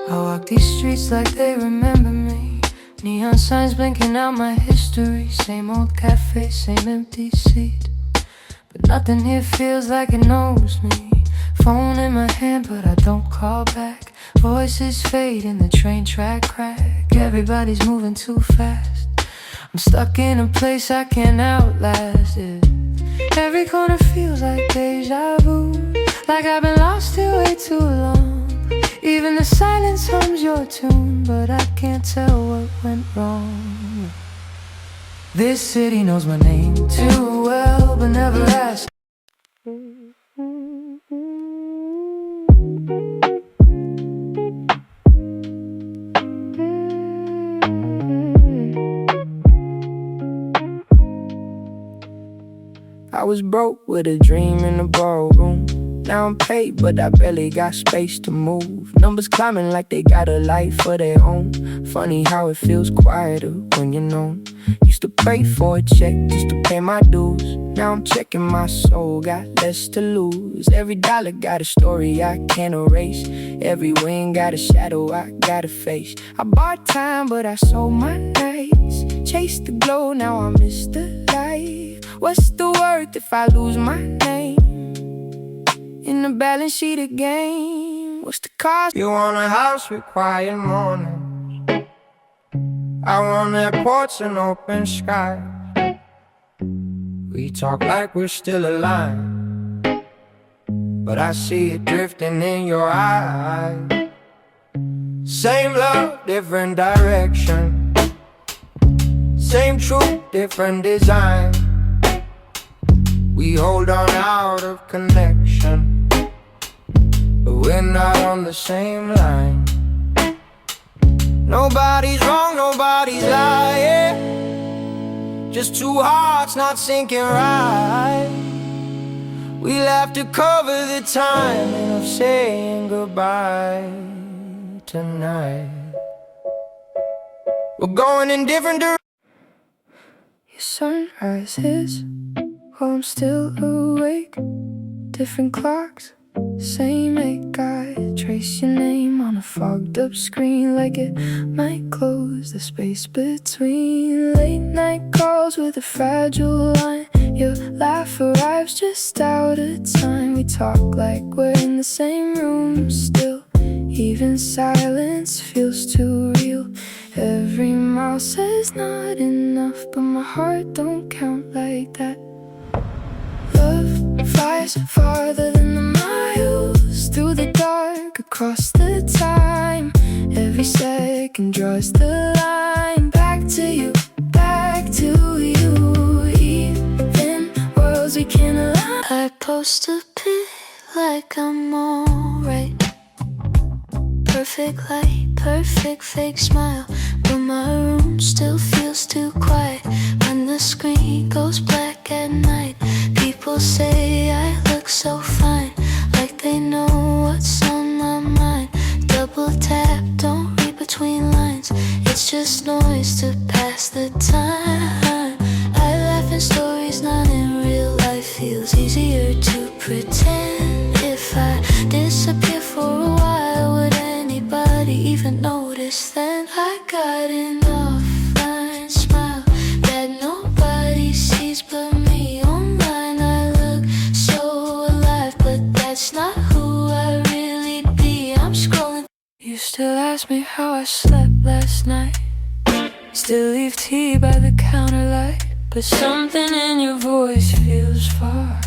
D: I walk these streets like they remember me. Neon signs blinking out my history. Same old cafe, same empty seat, but nothing here feels like it knows me. Phone in my hand, but I don't call back. Voices fade in the train track crack. Everybody's moving too fast. I'm stuck in a place I can't outlast it. Every corner feels like deja vu, like I've been lost here way too long. Even the silence hums your tune, but I can't tell what went wrong.
C: This city knows my name too well, but never asked. I was broke with a dream in the ballroom. Now I'm paid, but I barely got space to move. Numbers climbing like they got a life of their own. Funny how it feels quieter when you're known. Used to pray for a check just to pay my dues. Now I'm checking my soul, got less to lose. Every dollar got a story I can't erase. Every win got a shadow I gotta face. I bought time, but I sold my nights. Chased the glow, now I miss the light. What's the worth if I lose my name in the balance sheet again? What's the cost? You want a house with quiet mornings. I want airports and open sky. We talk like we're still alive, but I see it drifting in your eyes. Same love, different direction. Same truth, different design. We hold on out of connection, but we're not on the same line. Nobody's wrong, nobody's lying. Just two hearts not syncing right. We'll have to cover the timing of saying goodbye tonight. We're going in different directions. Your sunrise is while I'm still awake. Different clocks, same ache. I trace your name on a fogged up screen, like it might close the space between. Late night calls with a fragile line. Your laugh arrives just out of time. We talk like we're in the same room still. Even silence feels too real. Every mile says not enough, but my heart don't count like that. Love flies farther than the miles, through the dark, across the time. Every second draws the line. Back to you, back to you. Even worlds we can align. I post a pic like I'm alright. Perfect light, perfect fake smile, but my room still feels too quiet. When the screen goes black at night, people say I look so fine, like they know what's on my mind. Double tap, don't read between lines. It's just noise to pass the time. I laugh in stories, not in real life. Feels easier to pretend. If I disappear for a while, would anybody even notice then? I got an offline smile that nobody sees but me. Online I look so alive, but that's not who I really be. I'm scrolling. You still ask me how I slept last night. Still leave tea by the counter light, but something in your voice feels far,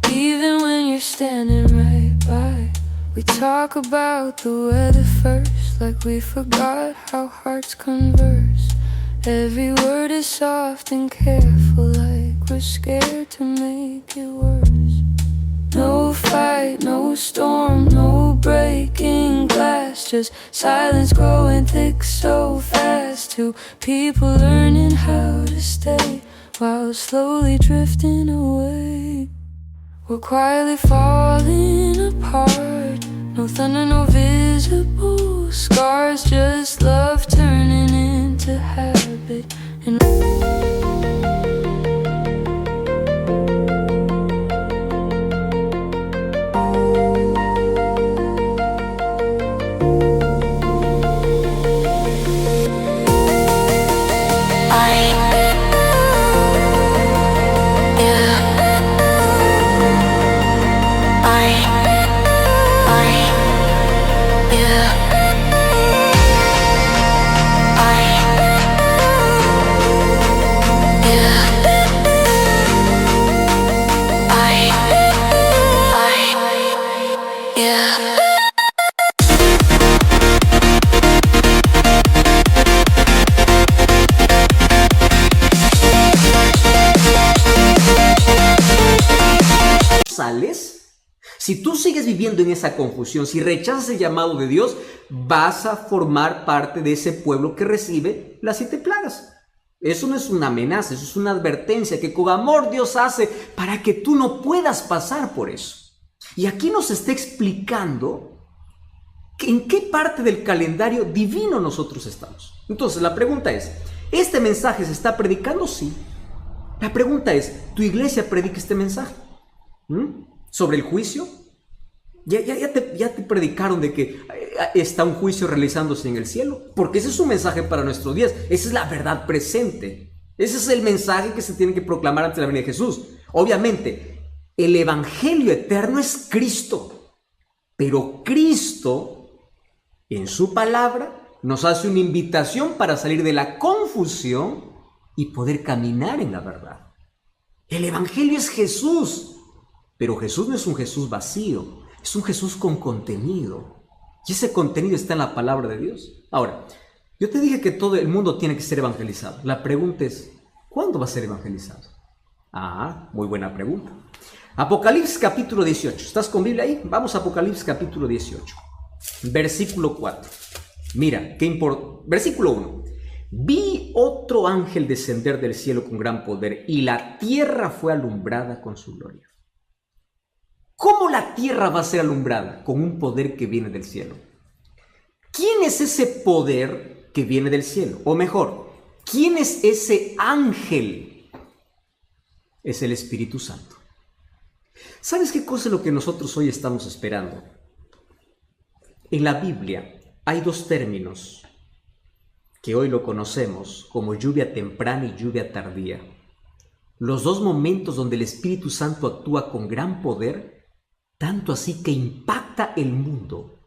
C: even when you're standing right by. We talk about the weather first, like we forgot how hearts converse. Every word is soft and careful, like we're scared to make it worse. No fight, no storm, no breaking glass, just silence growing thick so fast. Two people learning how to stay while slowly drifting away. We're quietly falling apart. No thunder, no visible scars, just love turning into habit. And
B: sales, si tú sigues viviendo en esa confusión, si rechazas el llamado de Dios, vas a formar parte de ese pueblo que recibe las 7 plagas. Eso no es una amenaza, eso es una advertencia que con amor Dios hace para que tú no puedas pasar por eso. Y aquí nos está explicando en qué parte del calendario divino nosotros estamos. Entonces la pregunta es, ¿este mensaje se está predicando? Sí. La pregunta es, ¿tu iglesia predica este mensaje? ¿Sobre el juicio? Ya te predicaron de que está un juicio realizándose en el cielo, porque ese es un mensaje para nuestros días, esa es la verdad presente, ese es el mensaje que se tiene que proclamar ante la venida de Jesús. Obviamente, el evangelio eterno es Cristo, pero Cristo, en su palabra, nos hace una invitación para salir de la confusión y poder caminar en la verdad. El evangelio es Jesús, pero Jesús no es un Jesús vacío, es un Jesús con contenido. Y ese contenido está en la palabra de Dios. Ahora, yo te dije que todo el mundo tiene que ser evangelizado. La pregunta es, ¿cuándo va a ser evangelizado? Muy buena pregunta. Apocalipsis capítulo 18. ¿Estás con Biblia ahí? Vamos a Apocalipsis capítulo 18. Versículo 4. Mira, qué importante. Versículo 1. Vi otro ángel descender del cielo con gran poder y la tierra fue alumbrada con su gloria. ¿Cómo la tierra va a ser alumbrada? Con un poder que viene del cielo. ¿Quién es ese poder que viene del cielo? O mejor, ¿quién es ese ángel? Es el Espíritu Santo. ¿Sabes qué cosa es lo que nosotros hoy estamos esperando? En la Biblia hay 2 términos que hoy lo conocemos como lluvia temprana y lluvia tardía. Los 2 momentos donde el Espíritu Santo actúa con gran poder, tanto así que impacta el mundo.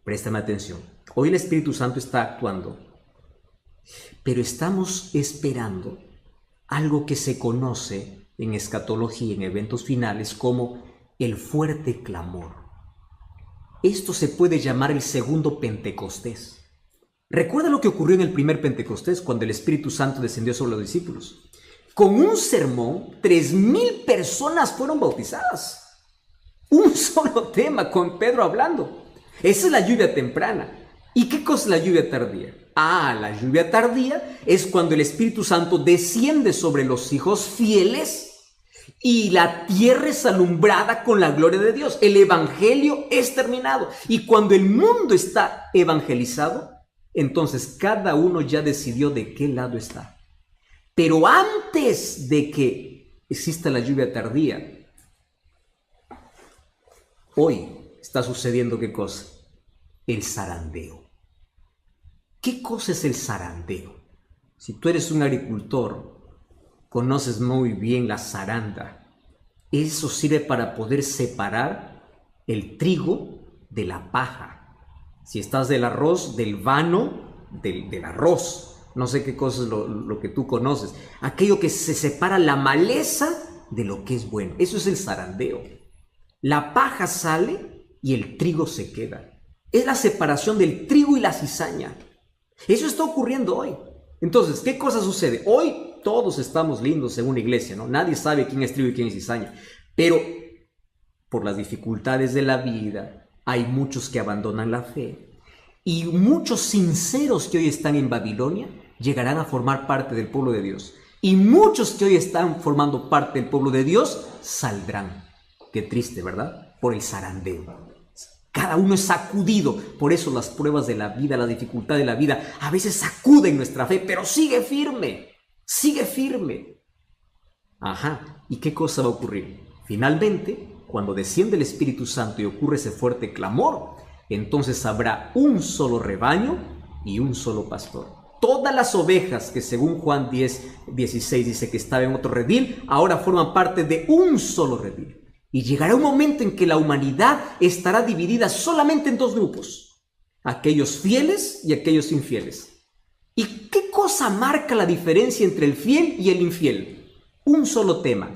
B: Préstame atención. Hoy el Espíritu Santo está actuando, pero estamos esperando algo que se conoce en escatología, en eventos finales, como el fuerte clamor. Esto se puede llamar el segundo Pentecostés. ¿Recuerda lo que ocurrió en el primer Pentecostés, cuando el Espíritu Santo descendió sobre los discípulos? Con un sermón, 3,000 personas fueron bautizadas. Un solo tema, con Pedro hablando. Esa es la lluvia temprana. ¿Y qué cosa es la lluvia tardía? La lluvia tardía es cuando el Espíritu Santo desciende sobre los hijos fieles y la tierra es alumbrada con la gloria de Dios. El evangelio es terminado. Y cuando el mundo está evangelizado, entonces cada uno ya decidió de qué lado está. Pero antes de que exista la lluvia tardía, hoy está sucediendo ¿qué cosa? El zarandeo. ¿Qué cosa es el zarandeo? Si tú eres un agricultor, conoces muy bien la zaranda. Eso sirve para poder separar el trigo de la paja. Si estás del arroz, del vano, del arroz. No sé qué cosa es lo que tú conoces. Aquello que se separa la maleza de lo que es bueno. Eso es el zarandeo. La paja sale y el trigo se queda. Es la separación del trigo y la cizaña. Eso está ocurriendo hoy. Entonces, ¿qué cosa sucede? Hoy todos estamos lindos en una iglesia, ¿no? Nadie sabe quién es trigo y quién es cizaña. Pero por las dificultades de la vida, hay muchos que abandonan la fe. Y muchos sinceros que hoy están en Babilonia llegarán a formar parte del pueblo de Dios. Y muchos que hoy están formando parte del pueblo de Dios saldrán. Qué triste, ¿verdad? Por el zarandeo. Cada uno es sacudido. Por eso las pruebas de la vida, la dificultad de la vida, a veces sacuden nuestra fe, pero sigue firme. Sigue firme. ¿Y qué cosa va a ocurrir? Finalmente, cuando desciende el Espíritu Santo y ocurre ese fuerte clamor, entonces habrá un solo rebaño y un solo pastor. Todas las ovejas que según Juan 10:16 dice que estaban en otro redil, ahora forman parte de un solo redil. Y llegará un momento en que la humanidad estará dividida solamente en 2 grupos. Aquellos fieles y aquellos infieles. ¿Y qué cosa marca la diferencia entre el fiel y el infiel? Un solo tema.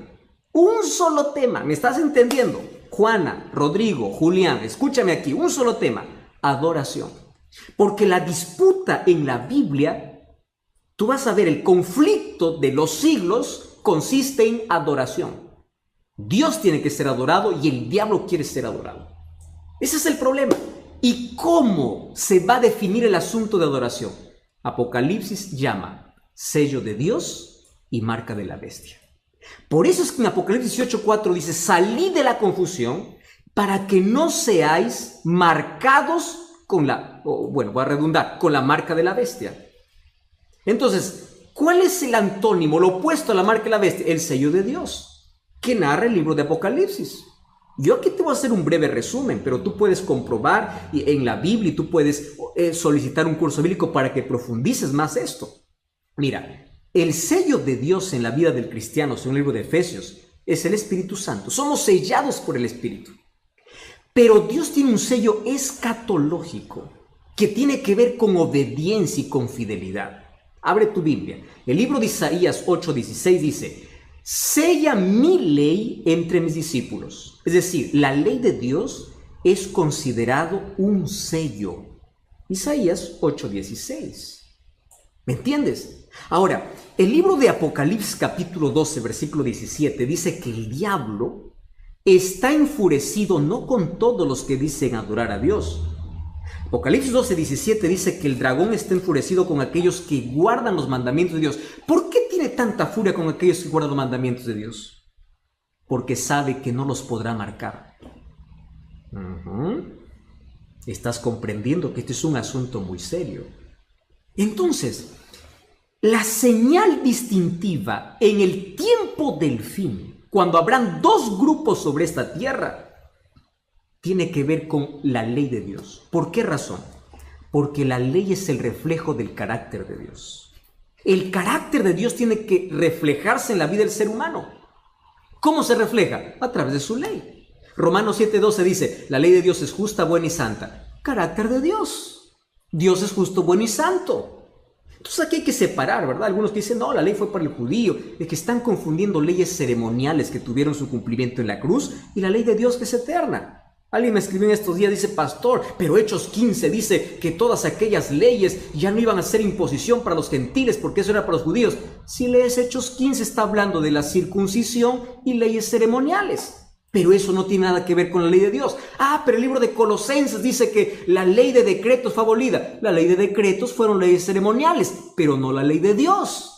B: Un solo tema. ¿Me estás entendiendo? Juana, Rodrigo, Julián, escúchame aquí. Un solo tema. Adoración. Porque la disputa en la Biblia, tú vas a ver, el conflicto de los siglos consiste en adoración. Dios tiene que ser adorado y el diablo quiere ser adorado. Ese es el problema. ¿Y cómo se va a definir el asunto de adoración? Apocalipsis llama sello de Dios y marca de la bestia. Por eso es que en Apocalipsis 18:4 dice: salid de la confusión para que no seáis marcados con la, voy a redundar, con la marca de la bestia. Entonces, ¿cuál es el antónimo, lo opuesto a la marca de la bestia? El sello de Dios, que narra el libro de Apocalipsis. Yo aquí te voy a hacer un breve resumen, pero tú puedes comprobar en la Biblia y tú puedes solicitar un curso bíblico para que profundices más esto. Mira, el sello de Dios en la vida del cristiano, según el libro de Efesios, es el Espíritu Santo. Somos sellados por el Espíritu. Pero Dios tiene un sello escatológico que tiene que ver con obediencia y con fidelidad. Abre tu Biblia. El libro de Isaías 8:16 dice: sella mi ley entre mis discípulos. Es decir, la ley de Dios es considerado un sello. Isaías 8:16. ¿Me entiendes? Ahora, el libro de Apocalipsis capítulo 12, versículo 17 dice que el diablo está enfurecido no con todos los que dicen adorar a Dios. Apocalipsis 12:17 dice que el dragón está enfurecido con aquellos que guardan los mandamientos de Dios. ¿Por qué tiene tanta furia con aquellos que guardan los mandamientos de Dios? Porque sabe que no los podrá marcar. Estás comprendiendo que este es un asunto muy serio. Entonces, la señal distintiva en el tiempo del fin, cuando habrán dos grupos sobre esta tierra, tiene que ver con la ley de Dios. ¿Por qué razón? Porque la ley es el reflejo del carácter de Dios. El carácter de Dios tiene que reflejarse en la vida del ser humano. ¿Cómo se refleja? A través de su ley. Romanos 7:12 dice: la ley de Dios es justa, buena y santa. Carácter de Dios. Dios es justo, bueno y santo. Entonces aquí hay que separar, ¿verdad? Algunos que dicen: no, la ley fue para el judío. Es que están confundiendo leyes ceremoniales que tuvieron su cumplimiento en la cruz y la ley de Dios, que es eterna. Alguien me escribió en estos días, dice: pastor, pero Hechos 15 dice que todas aquellas leyes ya no iban a ser imposición para los gentiles porque eso era para los judíos. Si lees Hechos 15, está hablando de la circuncisión y leyes ceremoniales. Pero eso no tiene nada que ver con la ley de Dios. Pero el libro de Colosenses dice que la ley de decretos fue abolida. La ley de decretos fueron leyes ceremoniales, pero no la ley de Dios.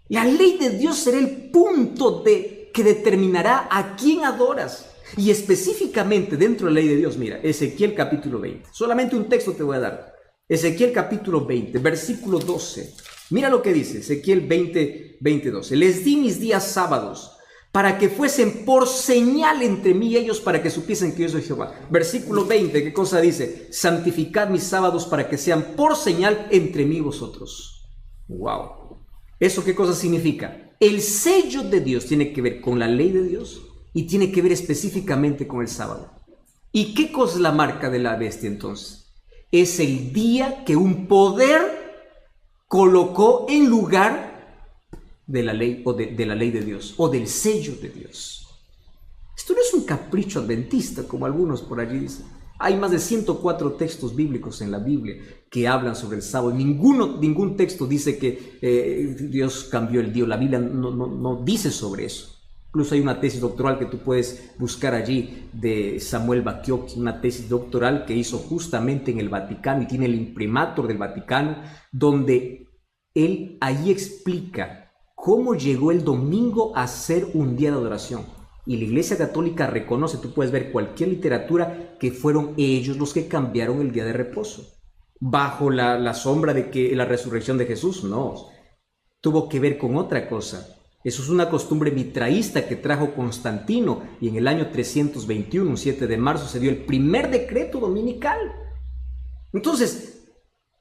B: La ley de Dios será el punto que determinará a quién adoras. Y específicamente dentro de la ley de Dios, mira, Ezequiel capítulo 20. Solamente un texto te voy a dar. Ezequiel capítulo 20, versículo 12. Mira lo que dice Ezequiel 20:12. Les di mis días sábados para que fuesen por señal entre mí y ellos, para que supiesen que yo soy Jehová. Versículo 20, ¿qué cosa dice? Santificad mis sábados para que sean por señal entre mí y vosotros. ¡Wow! ¿Eso qué cosa significa? El sello de Dios tiene que ver con la ley de Dios y tiene que ver específicamente con el sábado. ¿Y qué cosa es la marca de la bestia entonces? Es el día que un poder colocó en lugar de la ley o de la ley de Dios o del sello de Dios. Esto no es un capricho adventista como algunos por allí dicen. Hay más de 104 textos bíblicos en la Biblia que hablan sobre el sábado. Ningún texto dice que Dios cambió el día. La Biblia no dice sobre eso. Incluso hay una tesis doctoral que tú puedes buscar allí de Samuel Bacchiocchi, una tesis doctoral que hizo justamente en el Vaticano y tiene el imprimatur del Vaticano, donde él ahí explica cómo llegó el domingo a ser un día de adoración. Y la Iglesia Católica reconoce, tú puedes ver cualquier literatura, que fueron ellos los que cambiaron el día de reposo. Bajo la sombra de que la resurrección de Jesús, no. Tuvo que ver con otra cosa. Eso es una costumbre mitraísta que trajo Constantino, y en el año 321, un 7 de marzo, se dio el primer decreto dominical. Entonces,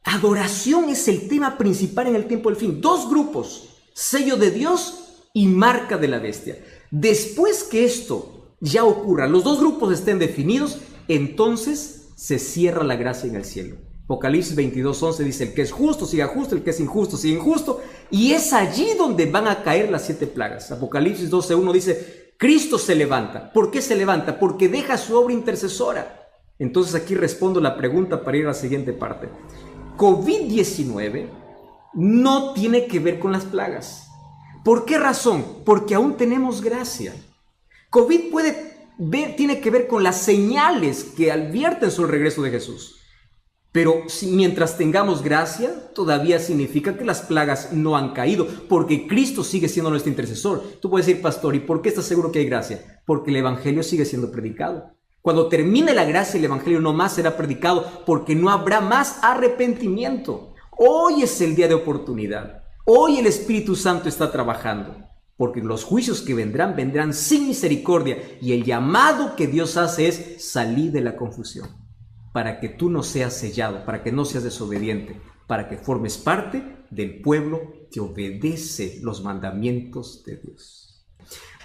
B: adoración es el tema principal en el tiempo del fin. Dos grupos: sello de Dios y marca de la bestia. Después que esto ya ocurra, los dos grupos estén definidos, entonces se cierra la gracia en el cielo. Apocalipsis 22:11 dice: el que es justo siga justo, el que es injusto siga injusto, y es allí donde van a caer las 7 plagas. Apocalipsis 12:1 dice: Cristo se levanta. ¿Por qué se levanta? Porque deja su obra intercesora. Entonces aquí respondo la pregunta para ir a la siguiente parte. COVID-19 no tiene que ver con las plagas, ¿Por qué razón? Porque aún tenemos gracia. COVID tiene que ver con las señales que advierten sobre el regreso de Jesús. Pero mientras tengamos gracia, todavía significa que las plagas no han caído, porque Cristo sigue siendo nuestro intercesor. Tú puedes decir, pastor, ¿y por qué estás seguro que hay gracia? Porque el Evangelio sigue siendo predicado. Cuando termine la gracia, el Evangelio no más será predicado, porque no habrá más arrepentimiento. Hoy es el día de oportunidad. Hoy el Espíritu Santo está trabajando, porque los juicios que vendrán sin misericordia, y el llamado que Dios hace es salir de la confusión, para que tú no seas sellado, para que no seas desobediente, para que formes parte del pueblo que obedece los mandamientos de Dios.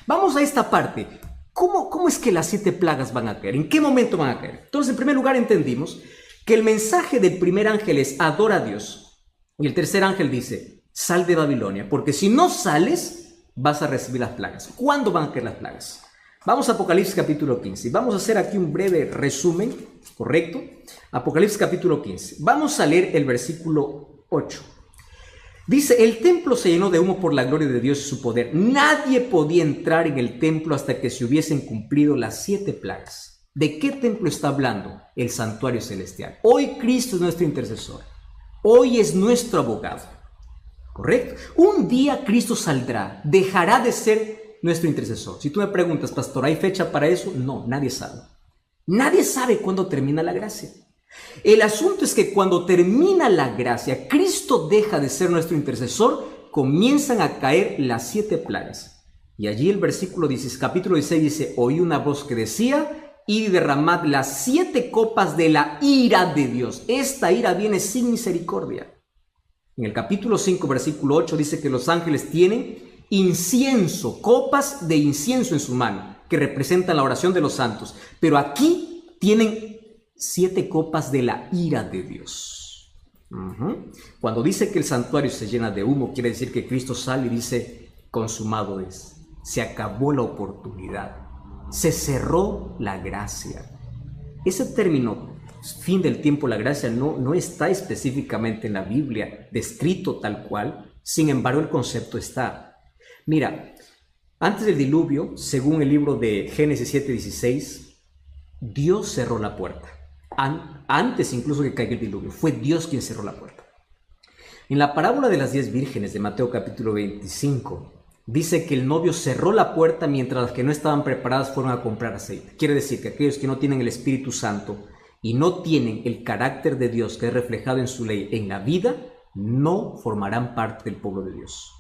B: Vamos a esta parte. ¿Cómo es que las 7 plagas van a caer? ¿En qué momento van a caer? Entonces, en primer lugar, entendimos que el mensaje del primer ángel es adora a Dios. Y el tercer ángel dice, sal de Babilonia, porque si no sales, vas a recibir las plagas. ¿Cuándo van a caer las plagas? Vamos a Apocalipsis capítulo 15. Vamos a hacer aquí un breve resumen, ¿correcto? Apocalipsis capítulo 15. Vamos a leer el versículo 8. Dice, el templo se llenó de humo por la gloria de Dios y su poder. Nadie podía entrar en el templo hasta que se hubiesen cumplido las 7 plagas. ¿De qué templo está hablando? El santuario celestial. Hoy Cristo es nuestro intercesor. Hoy es nuestro abogado. ¿Correcto? Un día Cristo saldrá, dejará de ser nuestro intercesor. Si tú me preguntas, pastor, ¿hay fecha para eso? No, nadie sabe. Nadie sabe cuándo termina la gracia. El asunto es que cuando termina la gracia, Cristo deja de ser nuestro intercesor, comienzan a caer las 7 plagas. Y allí el versículo 16, capítulo 16 dice, oí una voz que decía, id y derramad las 7 copas de la ira de Dios. Esta ira viene sin misericordia. En el capítulo 5, versículo 8 dice que los ángeles tienen incienso, copas de incienso en su mano, que representan la oración de los santos. Pero aquí tienen 7 copas de la ira de Dios. Cuando dice que el santuario se llena de humo, quiere decir que Cristo sale y dice, consumado es. Se acabó la oportunidad. Se cerró la gracia. Ese término, fin del tiempo, la gracia, no está específicamente en la Biblia descrito tal cual. Sin embargo, el concepto está. Mira, antes del diluvio, según el libro de Génesis 7:16, Dios cerró la puerta. Antes incluso que caiga el diluvio, fue Dios quien cerró la puerta. En la parábola de las 10 vírgenes de Mateo capítulo 25, dice que el novio cerró la puerta mientras las que no estaban preparadas fueron a comprar aceite. Quiere decir que aquellos que no tienen el Espíritu Santo y no tienen el carácter de Dios que es reflejado en su ley en la vida, no formarán parte del pueblo de Dios.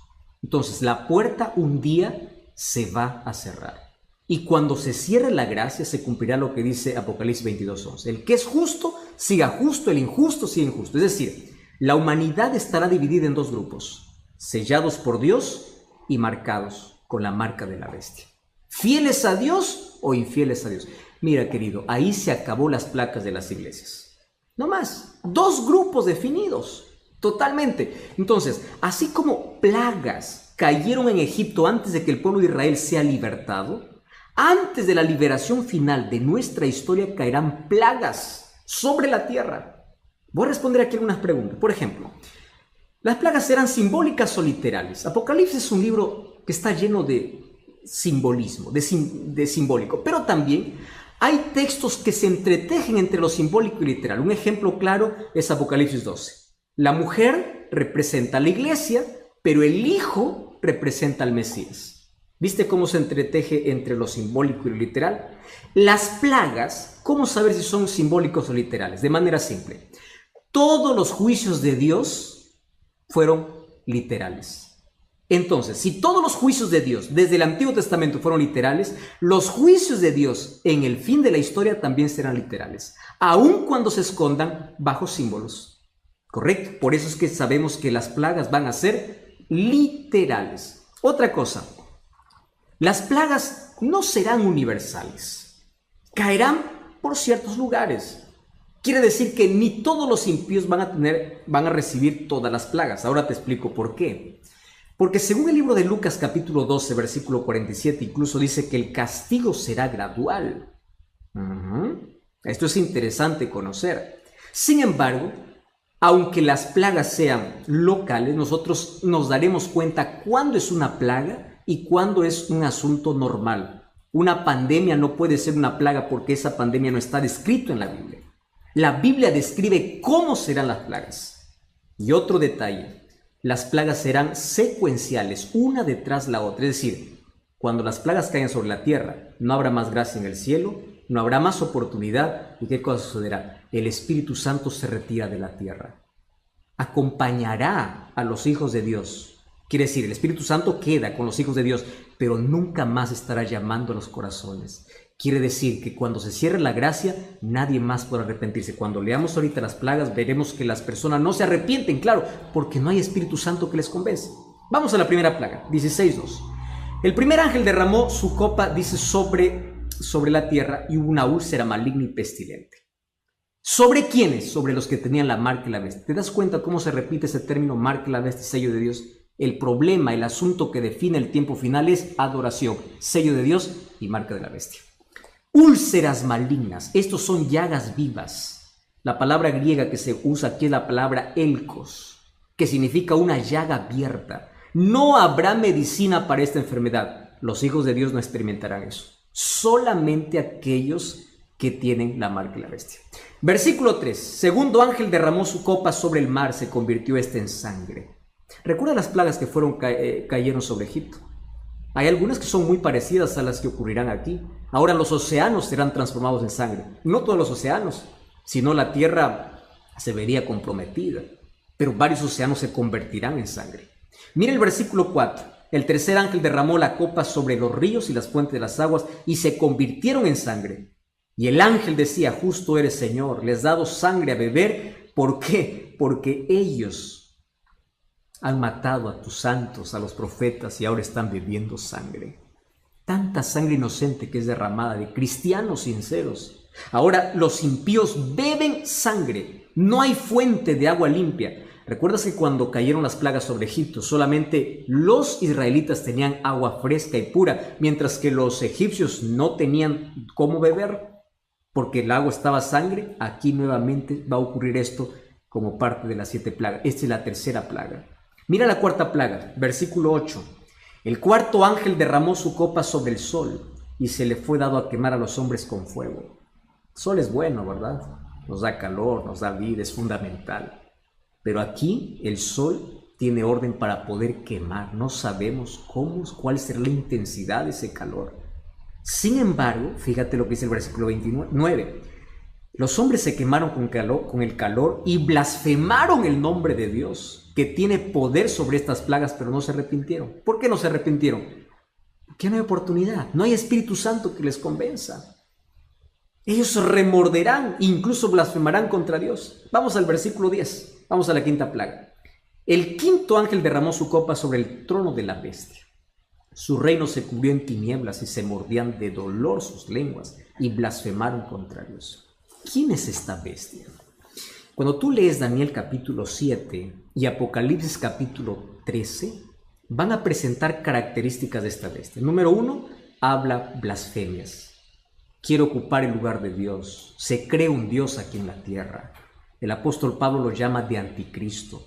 B: Entonces la puerta un día se va a cerrar. Y cuando se cierre la gracia, se cumplirá lo que dice Apocalipsis 22:11. El que es justo, siga justo, el injusto, siga injusto. Es decir, la humanidad estará dividida en 2 grupos, sellados por Dios y marcados con la marca de la bestia. ¿Fieles a Dios o infieles a Dios? Mira, querido, ahí se acabó las placas de las iglesias. No más, 2 grupos definidos, totalmente. Entonces, así como plagas cayeron en Egipto antes de que el pueblo de Israel sea libertado, antes de la liberación final de nuestra historia caerán plagas sobre la tierra. Voy a responder aquí algunas preguntas. Por ejemplo, ¿las plagas eran simbólicas o literales? Apocalipsis es un libro que está lleno de simbolismo, de simbólico, pero también hay textos que se entretejen entre lo simbólico y literal. Un ejemplo claro es Apocalipsis 12. La mujer representa a la iglesia, pero el hijo representa al Mesías. ¿Viste cómo se entreteje entre lo simbólico y lo literal? Las plagas, ¿cómo saber si son simbólicos o literales? De manera simple. Todos los juicios de Dios fueron literales. Entonces, si todos los juicios de Dios desde el Antiguo Testamento fueron literales, los juicios de Dios en el fin de la historia también serán literales, aun cuando se escondan bajo símbolos. ¿Correcto? Por eso es que sabemos que las plagas van a ser literales. Otra cosa. Las plagas no serán universales, caerán por ciertos lugares. Quiere decir que ni todos los impíos van a recibir todas las plagas. Ahora te explico por qué. Porque según el libro de Lucas capítulo 12, versículo 47, incluso dice que el castigo será gradual. Esto es interesante conocer. Sin embargo, aunque las plagas sean locales, nosotros nos daremos cuenta cuándo es una plaga y cuándo es un asunto normal. Una pandemia no puede ser una plaga porque esa pandemia no está descrito en la Biblia. La Biblia describe cómo serán las plagas. Y otro detalle, las plagas serán secuenciales, una detrás la otra. Es decir, cuando las plagas caigan sobre la tierra, no habrá más gracia en el cielo, no habrá más oportunidad. ¿Y qué cosa sucederá? El Espíritu Santo se retira de la tierra. Acompañará a los hijos de Dios. Quiere decir, el Espíritu Santo queda con los hijos de Dios, pero nunca más estará llamando a los corazones. Quiere decir que cuando se cierre la gracia, nadie más podrá arrepentirse. Cuando leamos ahorita las plagas, veremos que las personas no se arrepienten, claro, porque no hay Espíritu Santo que les convence. Vamos a la primera plaga, 16:2. El primer ángel derramó su copa, dice, sobre la tierra, y hubo una úlcera maligna y pestilente. ¿Sobre quiénes? Sobre los que tenían la marca y la bestia. ¿Te das cuenta cómo se repite ese término, marca y la bestia, sello de Dios? El problema, el asunto que define el tiempo final es adoración, sello de Dios y marca de la bestia. Úlceras malignas, estos son llagas vivas. La palabra griega que se usa aquí es la palabra elkos, que significa una llaga abierta. No habrá medicina para esta enfermedad. Los hijos de Dios no experimentarán eso. Solamente aquellos que tienen la marca de la bestia. Versículo 3. Segundo ángel derramó su copa sobre el mar, se convirtió este en sangre. ¿Recuerda las plagas que cayeron sobre Egipto? Hay algunas que son muy parecidas a las que ocurrirán aquí. Ahora los océanos serán transformados en sangre. No todos los océanos, sino la tierra se vería comprometida. Pero varios océanos se convertirán en sangre. Mira el versículo 4. El tercer ángel derramó la copa sobre los ríos y las fuentes de las aguas y se convirtieron en sangre. Y el ángel decía, justo eres, Señor, les has dado sangre a beber. ¿Por qué? Porque ellos han matado a tus santos, a los profetas, y ahora están bebiendo sangre. Tanta sangre inocente que es derramada de cristianos sinceros. Ahora los impíos beben sangre. No hay fuente de agua limpia. ¿Recuerdas que cuando cayeron las plagas sobre Egipto, solamente los israelitas tenían agua fresca y pura, mientras que los egipcios no tenían cómo beber? Porque el agua estaba sangre. Aquí nuevamente va a ocurrir esto como parte de las 7 plagas. Esta es la tercera plaga. Mira la cuarta plaga, versículo 8. El cuarto ángel derramó su copa sobre el sol y se le fue dado a quemar a los hombres con fuego. El sol es bueno, ¿verdad? Nos da calor, nos da vida, es fundamental. Pero aquí el sol tiene orden para poder quemar. No sabemos cuál será la intensidad de ese calor. Sin embargo, fíjate lo que dice el versículo 29. Los hombres se quemaron con el calor y blasfemaron el nombre de Dios, que tiene poder sobre estas plagas, pero no se arrepintieron. ¿Por qué no se arrepintieron? Porque no hay oportunidad, no hay Espíritu Santo que les convenza. Ellos remorderán, incluso blasfemarán contra Dios. Vamos al versículo 10, vamos a la quinta plaga. El quinto ángel derramó su copa sobre el trono de la bestia. Su reino se cubrió en tinieblas y se mordían de dolor sus lenguas y blasfemaron contra Dios. ¿Quién es esta bestia? Cuando tú lees Daniel capítulo 7 y Apocalipsis capítulo 13, van a presentar características de esta bestia. Número 1, habla blasfemias. Quiere ocupar el lugar de Dios. Se cree un Dios aquí en la tierra. El apóstol Pablo lo llama de anticristo.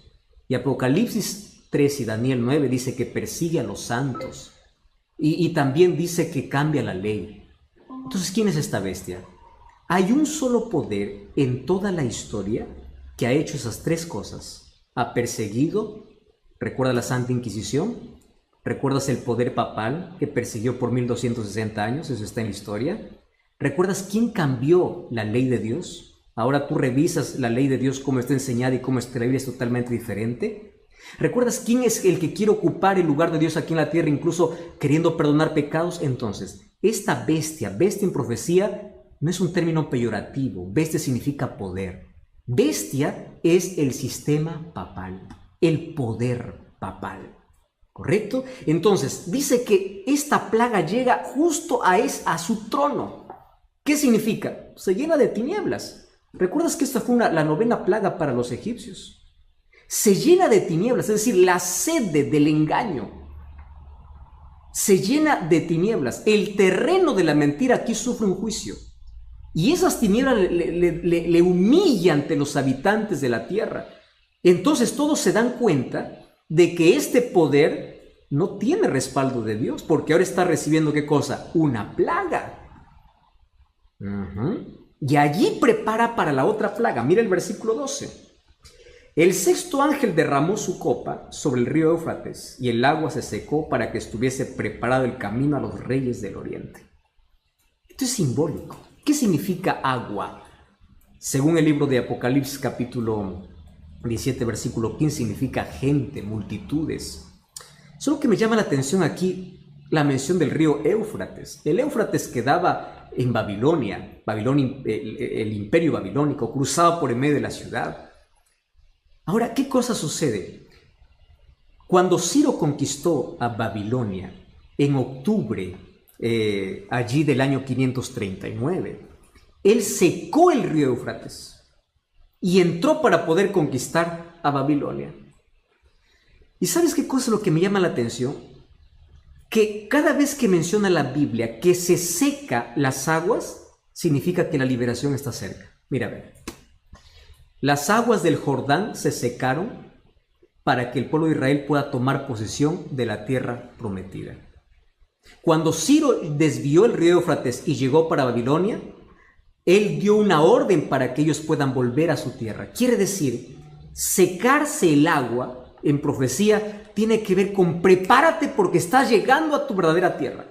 B: Y Apocalipsis 3 y Daniel 9 dice que persigue a los santos. Y también dice que cambia la ley. Entonces, ¿quién es esta bestia? Hay un solo poder en toda la historia que ha hecho esas 3 cosas. Ha perseguido, ¿recuerda la Santa Inquisición? ¿Recuerdas el poder papal que persiguió por 1260 años? Eso está en la historia. ¿Recuerdas quién cambió la ley de Dios? Ahora tú revisas la ley de Dios, cómo está enseñada y cómo está la Biblia, es totalmente diferente. ¿Recuerdas quién es el que quiere ocupar el lugar de Dios aquí en la tierra, incluso queriendo perdonar pecados? Entonces, esta bestia en profecía, no es un término peyorativo. Bestia significa poder. Bestia es el sistema papal, el poder papal. ¿Correcto? Entonces, dice que esta plaga llega justo a su trono. ¿Qué significa? Se llena de tinieblas. ¿Recuerdas que esta fue la 9ª plaga para los egipcios? Se llena de tinieblas, es decir, la sede del engaño. Se llena de tinieblas. El terreno de la mentira aquí sufre un juicio. Y esas tinieblas le humillan ante los habitantes de la tierra. Entonces todos se dan cuenta de que este poder no tiene respaldo de Dios, porque ahora está recibiendo ¿qué cosa? Una plaga. Y allí prepara para la otra plaga. Mira el versículo 12. El sexto ángel derramó su copa sobre el río Éufrates y el agua se secó para que estuviese preparado el camino a los reyes del oriente. Esto es simbólico. ¿Qué significa agua? Según el libro de Apocalipsis capítulo 17 versículo 15 significa gente, multitudes. Solo que me llama la atención aquí la mención del río Éufrates. El Éufrates quedaba en Babilonia, el imperio babilónico, cruzaba por en medio de la ciudad. Ahora, ¿qué cosa sucede? Cuando Ciro conquistó a Babilonia en octubre allí del año 539, él secó el río Éufrates y entró para poder conquistar a Babilonia. ¿Y sabes qué cosa es lo que me llama la atención? Que cada vez que menciona la Biblia que se seca las aguas, significa que la liberación está cerca. Mira, ve. Las aguas del Jordán se secaron para que el pueblo de Israel pueda tomar posesión de la tierra prometida. Cuando Ciro desvió el río Éufrates y llegó para Babilonia, él dio una orden para que ellos puedan volver a su tierra. Quiere decir, secarse el agua en profecía tiene que ver con prepárate porque estás llegando a tu verdadera tierra.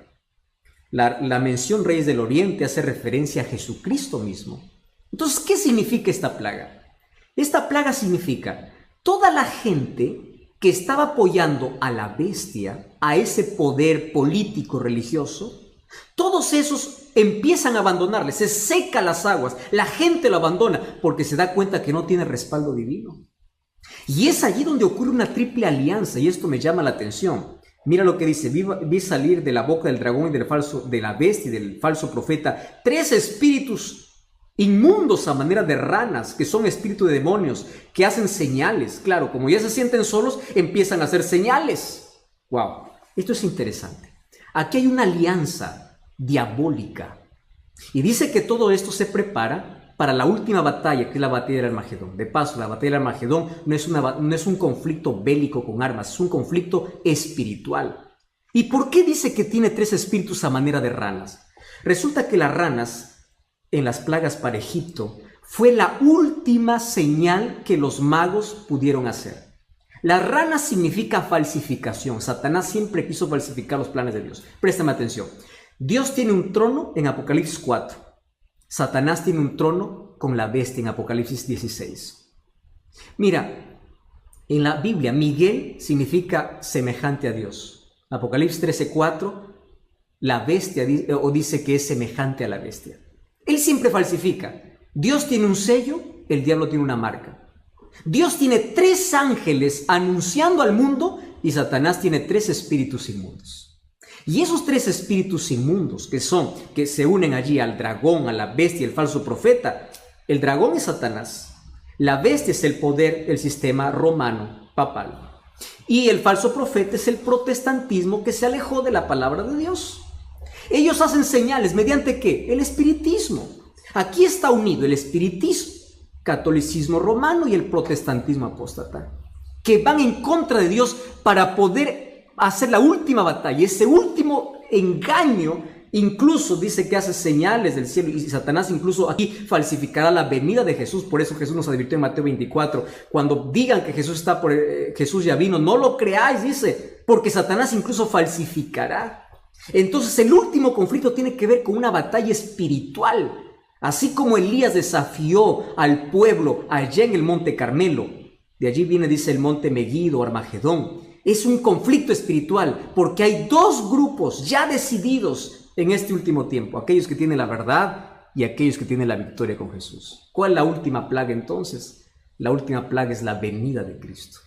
B: La mención Reyes del Oriente hace referencia a Jesucristo mismo. Entonces, ¿qué significa esta plaga? Esta plaga significa toda la gente que estaba apoyando a la bestia, a ese poder político religioso, todos esos empiezan a abandonarle, se secan las aguas, la gente lo abandona porque se da cuenta que no tiene respaldo divino. Y es allí donde ocurre una triple alianza y esto me llama la atención. Mira lo que dice, vi salir de la boca del dragón y de la bestia y del falso profeta 3 espíritus inmundos a manera de ranas, que son espíritus de demonios, que hacen señales. Claro, como ya se sienten solos, empiezan a hacer señales. Wow, esto es interesante. Aquí hay una alianza diabólica. Y dice que todo esto se prepara para la última batalla, que es la batalla del Armagedón. De paso, la batalla del Armagedón no es un conflicto bélico con armas, es un conflicto espiritual. ¿Y por qué dice que tiene 3 espíritus a manera de ranas? Resulta que las ranas en las plagas para Egipto fue la última señal que los magos pudieron hacer. Las ranas significa falsificación. Satanás siempre quiso falsificar los planes de Dios. Préstame atención. Dios tiene un trono en Apocalipsis 4. Satanás tiene un trono con la bestia en Apocalipsis 16. Mira, en la Biblia Miguel significa semejante a Dios. Apocalipsis 13:4, la bestia dice que es semejante a la bestia. Él siempre falsifica. Dios tiene un sello, el diablo tiene una marca. Dios tiene 3 ángeles anunciando al mundo y Satanás tiene 3 espíritus inmundos. Y esos 3 espíritus inmundos que se unen allí al dragón, a la bestia y el falso profeta, el dragón es Satanás, la bestia es el poder, el sistema romano, papal. Y el falso profeta es el protestantismo que se alejó de la palabra de Dios. Ellos hacen señales, ¿mediante qué? El espiritismo. Aquí está unido el espiritismo, catolicismo romano y el protestantismo apóstata, que van en contra de Dios para poder hacer la última batalla. Ese último engaño incluso dice que hace señales del cielo y Satanás incluso aquí falsificará la venida de Jesús. Por eso Jesús nos advirtió en Mateo 24, cuando digan que Jesús ya vino, no lo creáis, dice, porque Satanás incluso falsificará. Entonces el último conflicto tiene que ver con una batalla espiritual. Así como Elías desafió al pueblo allá en el monte Carmelo, de allí viene, dice, el monte Megiddo, Armagedón. Es un conflicto espiritual porque hay 2 grupos ya decididos en este último tiempo, aquellos que tienen la verdad y aquellos que tienen la victoria con Jesús. ¿Cuál es la última plaga entonces? La última plaga es la venida de Cristo.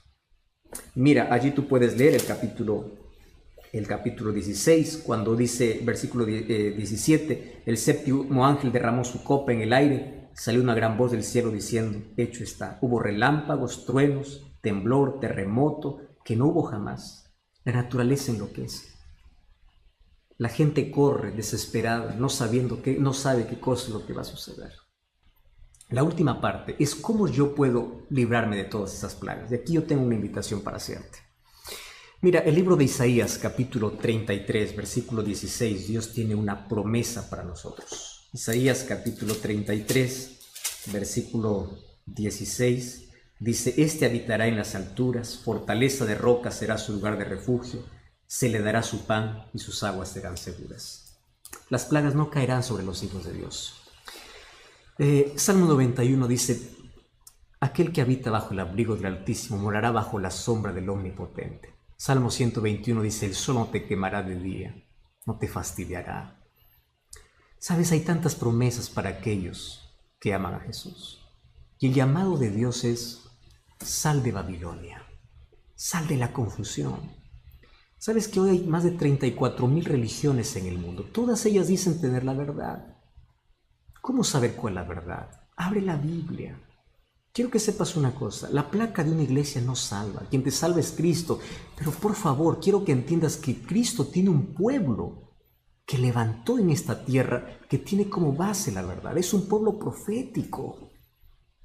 B: Mira, allí tú puedes leer el capítulo 16, cuando dice, versículo 17, el séptimo ángel derramó su copa en el aire, salió una gran voz del cielo diciendo, hecho está. Hubo relámpagos, truenos, temblor, terremoto, que no hubo jamás. La naturaleza enloquece. La gente corre desesperada, no sabe qué cosa es lo que va a suceder. La última parte es cómo yo puedo librarme de todas esas plagas. Y aquí yo tengo una invitación para hacerte. Mira, el libro de Isaías, capítulo 33, versículo 16, Dios tiene una promesa para nosotros. Isaías, capítulo 33, versículo 16, dice: Este habitará en las alturas, fortaleza de roca será su lugar de refugio, se le dará su pan y sus aguas serán seguras. Las plagas no caerán sobre los hijos de Dios. Salmo 91 dice: Aquel que habita bajo el abrigo del Altísimo morará bajo la sombra del Omnipotente. Salmo 121 dice: El sol no te quemará de día, no te fastidiará. Sabes, hay tantas promesas para aquellos que aman a Jesús. Y el llamado de Dios es: sal de Babilonia, sal de la confusión. Sabes que hoy hay más de 34,000 religiones en el mundo. Todas ellas dicen tener la verdad. ¿Cómo saber cuál es la verdad? Abre la Biblia. Quiero que sepas una cosa: la placa de una iglesia no salva. Quien te salva es Cristo. Pero por favor, quiero que entiendas que Cristo tiene un pueblo que levantó en esta tierra, que tiene como base la verdad. Es un pueblo profético.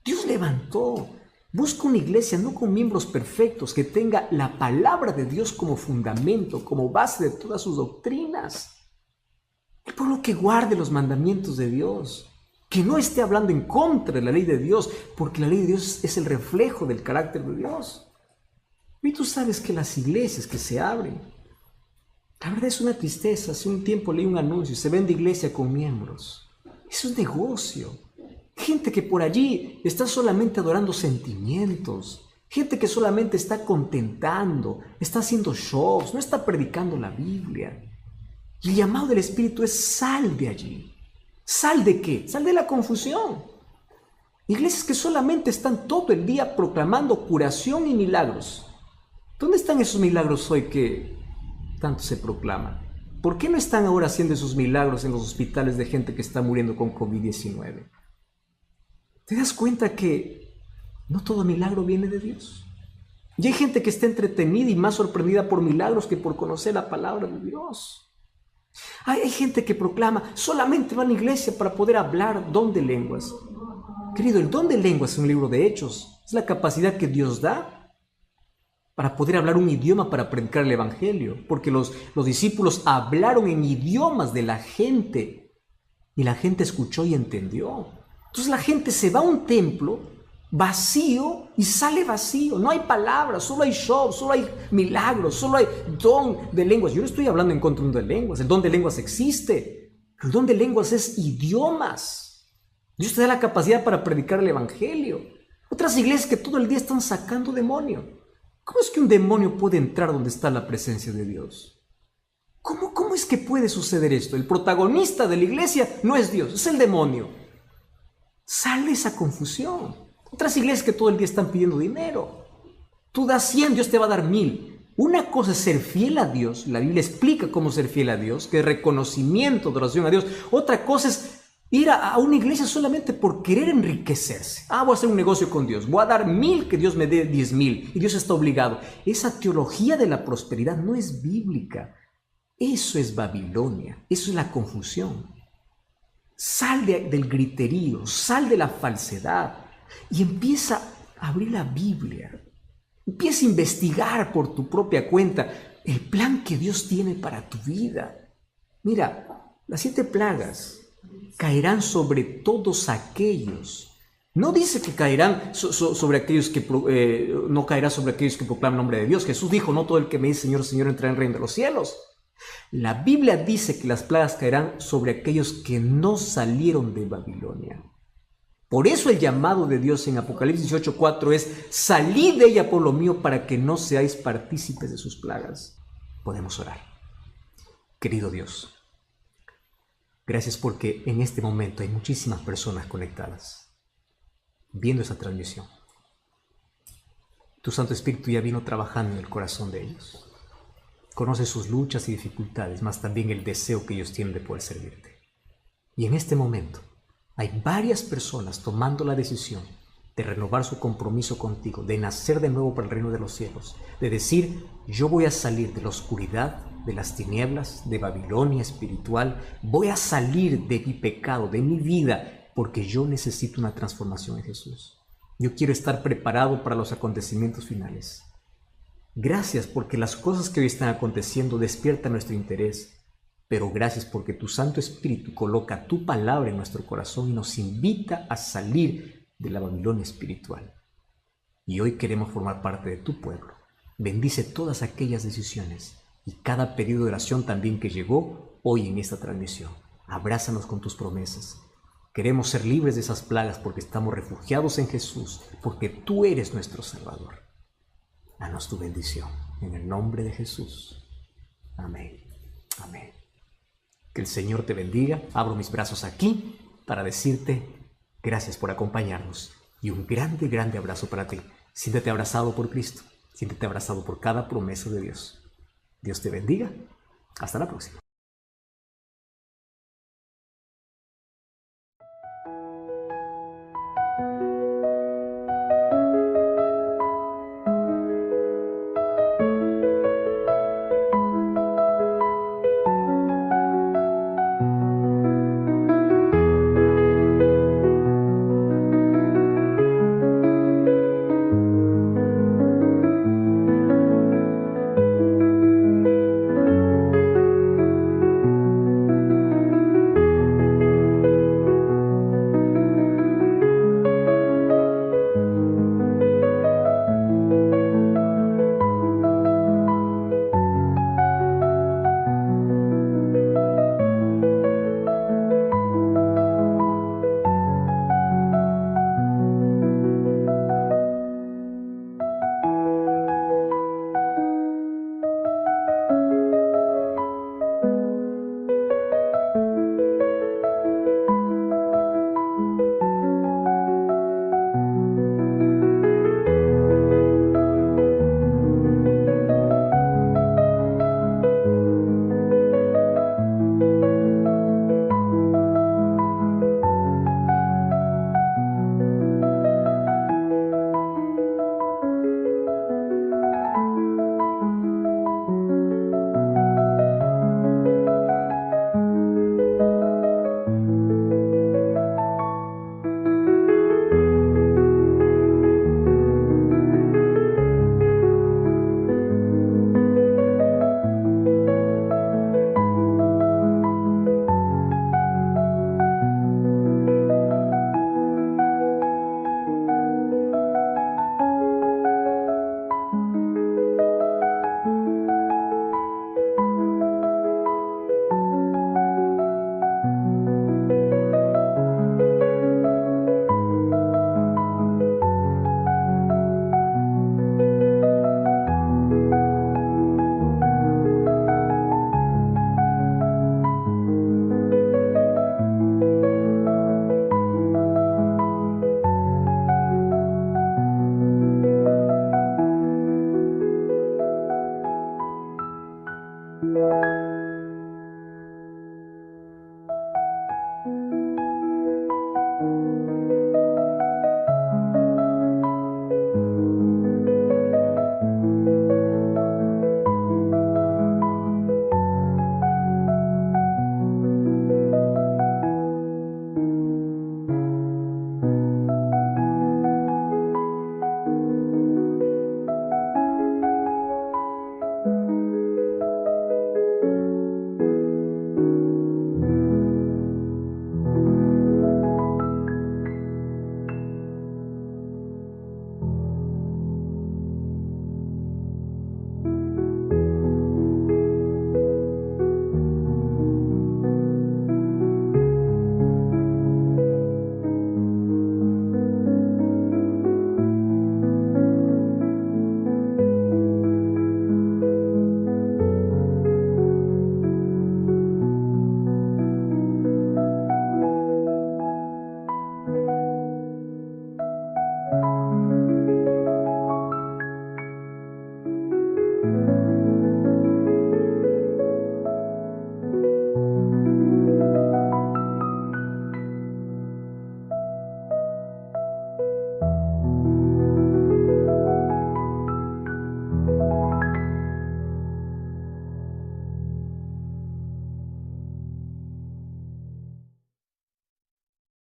B: Dios levantó. Busca una iglesia no con miembros perfectos, que tenga la palabra de Dios como fundamento, como base de todas sus doctrinas. El pueblo que guarde los mandamientos de Dios, que no esté hablando en contra de la ley de Dios, porque la ley de Dios es el reflejo del carácter de Dios. Y tú sabes que las iglesias que se abren, la verdad es una tristeza. Hace un tiempo leí un anuncio: se vende iglesia con miembros. Es un negocio. Gente que por allí está solamente adorando sentimientos, gente que solamente está contentando, está haciendo shows, no está predicando la Biblia. Y el llamado del Espíritu es: sal de allí. ¿Sal de qué? Sal de la confusión. Iglesias que solamente están todo el día proclamando curación y milagros. ¿Dónde están esos milagros hoy que tanto se proclaman? ¿Por qué no están ahora haciendo esos milagros en los hospitales de gente que está muriendo con COVID-19? ¿Te das cuenta que no todo milagro viene de Dios? Y hay gente que está entretenida y más sorprendida por milagros que por conocer la palabra de Dios. Hay gente que proclama: solamente va a la iglesia para poder hablar don de lenguas. Querido, el don de lenguas en un libro de Hechos es la capacidad que Dios da para poder hablar un idioma para predicar el evangelio, porque los discípulos hablaron en idiomas de la gente y la gente escuchó y entendió. Entonces la gente se va a un templo vacío y sale vacío. No hay palabras, solo hay show, solo hay milagros, solo hay don de lenguas. Yo no estoy hablando en contra del don de lenguas. El don de lenguas existe. El don de lenguas es idiomas. Dios te da la capacidad para predicar el evangelio. Otras iglesias que todo el día están sacando demonio. ¿Cómo es que un demonio puede entrar donde está la presencia de Dios? ¿Cómo es que puede suceder esto? El protagonista de la iglesia no es Dios, es el demonio. Sal de esa confusión. Otras iglesias que todo el día están pidiendo dinero. Tú das 100, Dios te va a dar 1000. Una cosa es ser fiel a Dios. La Biblia explica cómo ser fiel a Dios, que es reconocimiento, adoración a Dios. Otra cosa es ir a una iglesia solamente por querer enriquecerse. Voy a hacer un negocio con Dios. Voy a dar 1000, que Dios me dé 10,000. Y Dios está obligado. Esa teología de la prosperidad no es bíblica. Eso es Babilonia. Eso es la confusión. Sal del griterío, sal de la falsedad y empieza a abrir la Biblia. Empieza a investigar por tu propia cuenta el plan que Dios tiene para tu vida. Mira, las 7 plagas caerán sobre todos aquellos. No dice que caerán sobre aquellos que no caerá sobre aquellos que proclaman el nombre de Dios. Jesús dijo: no todo el que me dice Señor, Señor entrará en el reino de los cielos. La Biblia dice que las plagas caerán sobre aquellos que no salieron de Babilonia. Por eso el llamado de Dios en Apocalipsis 18:4 es: salid de ella, pueblo mío, para que no seáis partícipes de sus plagas. Podemos orar. Querido Dios, gracias porque en este momento hay muchísimas personas conectadas viendo esa transmisión. Tu Santo Espíritu ya vino trabajando en el corazón de ellos. Conoce sus luchas y dificultades, más también el deseo que ellos tienen de poder servirte. Y en este momento hay varias personas tomando la decisión de renovar su compromiso contigo, de nacer de nuevo para el reino de los cielos, de decir: yo voy a salir de la oscuridad, de las tinieblas, de Babilonia espiritual, voy a salir de mi pecado, de mi vida, porque yo necesito una transformación en Jesús. Yo quiero estar preparado para los acontecimientos finales. Gracias porque las cosas que hoy están aconteciendo despiertan nuestro interés, pero gracias porque tu Santo Espíritu coloca tu palabra en nuestro corazón y nos invita a salir de la Babilonia espiritual. Y hoy queremos formar parte de tu pueblo. Bendice todas aquellas decisiones y cada pedido de oración también que llegó hoy en esta transmisión. Abrázanos con tus promesas. Queremos ser libres de esas plagas porque estamos refugiados en Jesús, porque tú eres nuestro Salvador. Danos tu bendición en el nombre de Jesús. Amén. Amén. Que el Señor te bendiga. Abro mis brazos aquí para decirte gracias por acompañarnos y un grande, grande abrazo para ti. Siéntete abrazado por Cristo. Siéntete abrazado por cada promesa de Dios. Dios te bendiga. Hasta la próxima.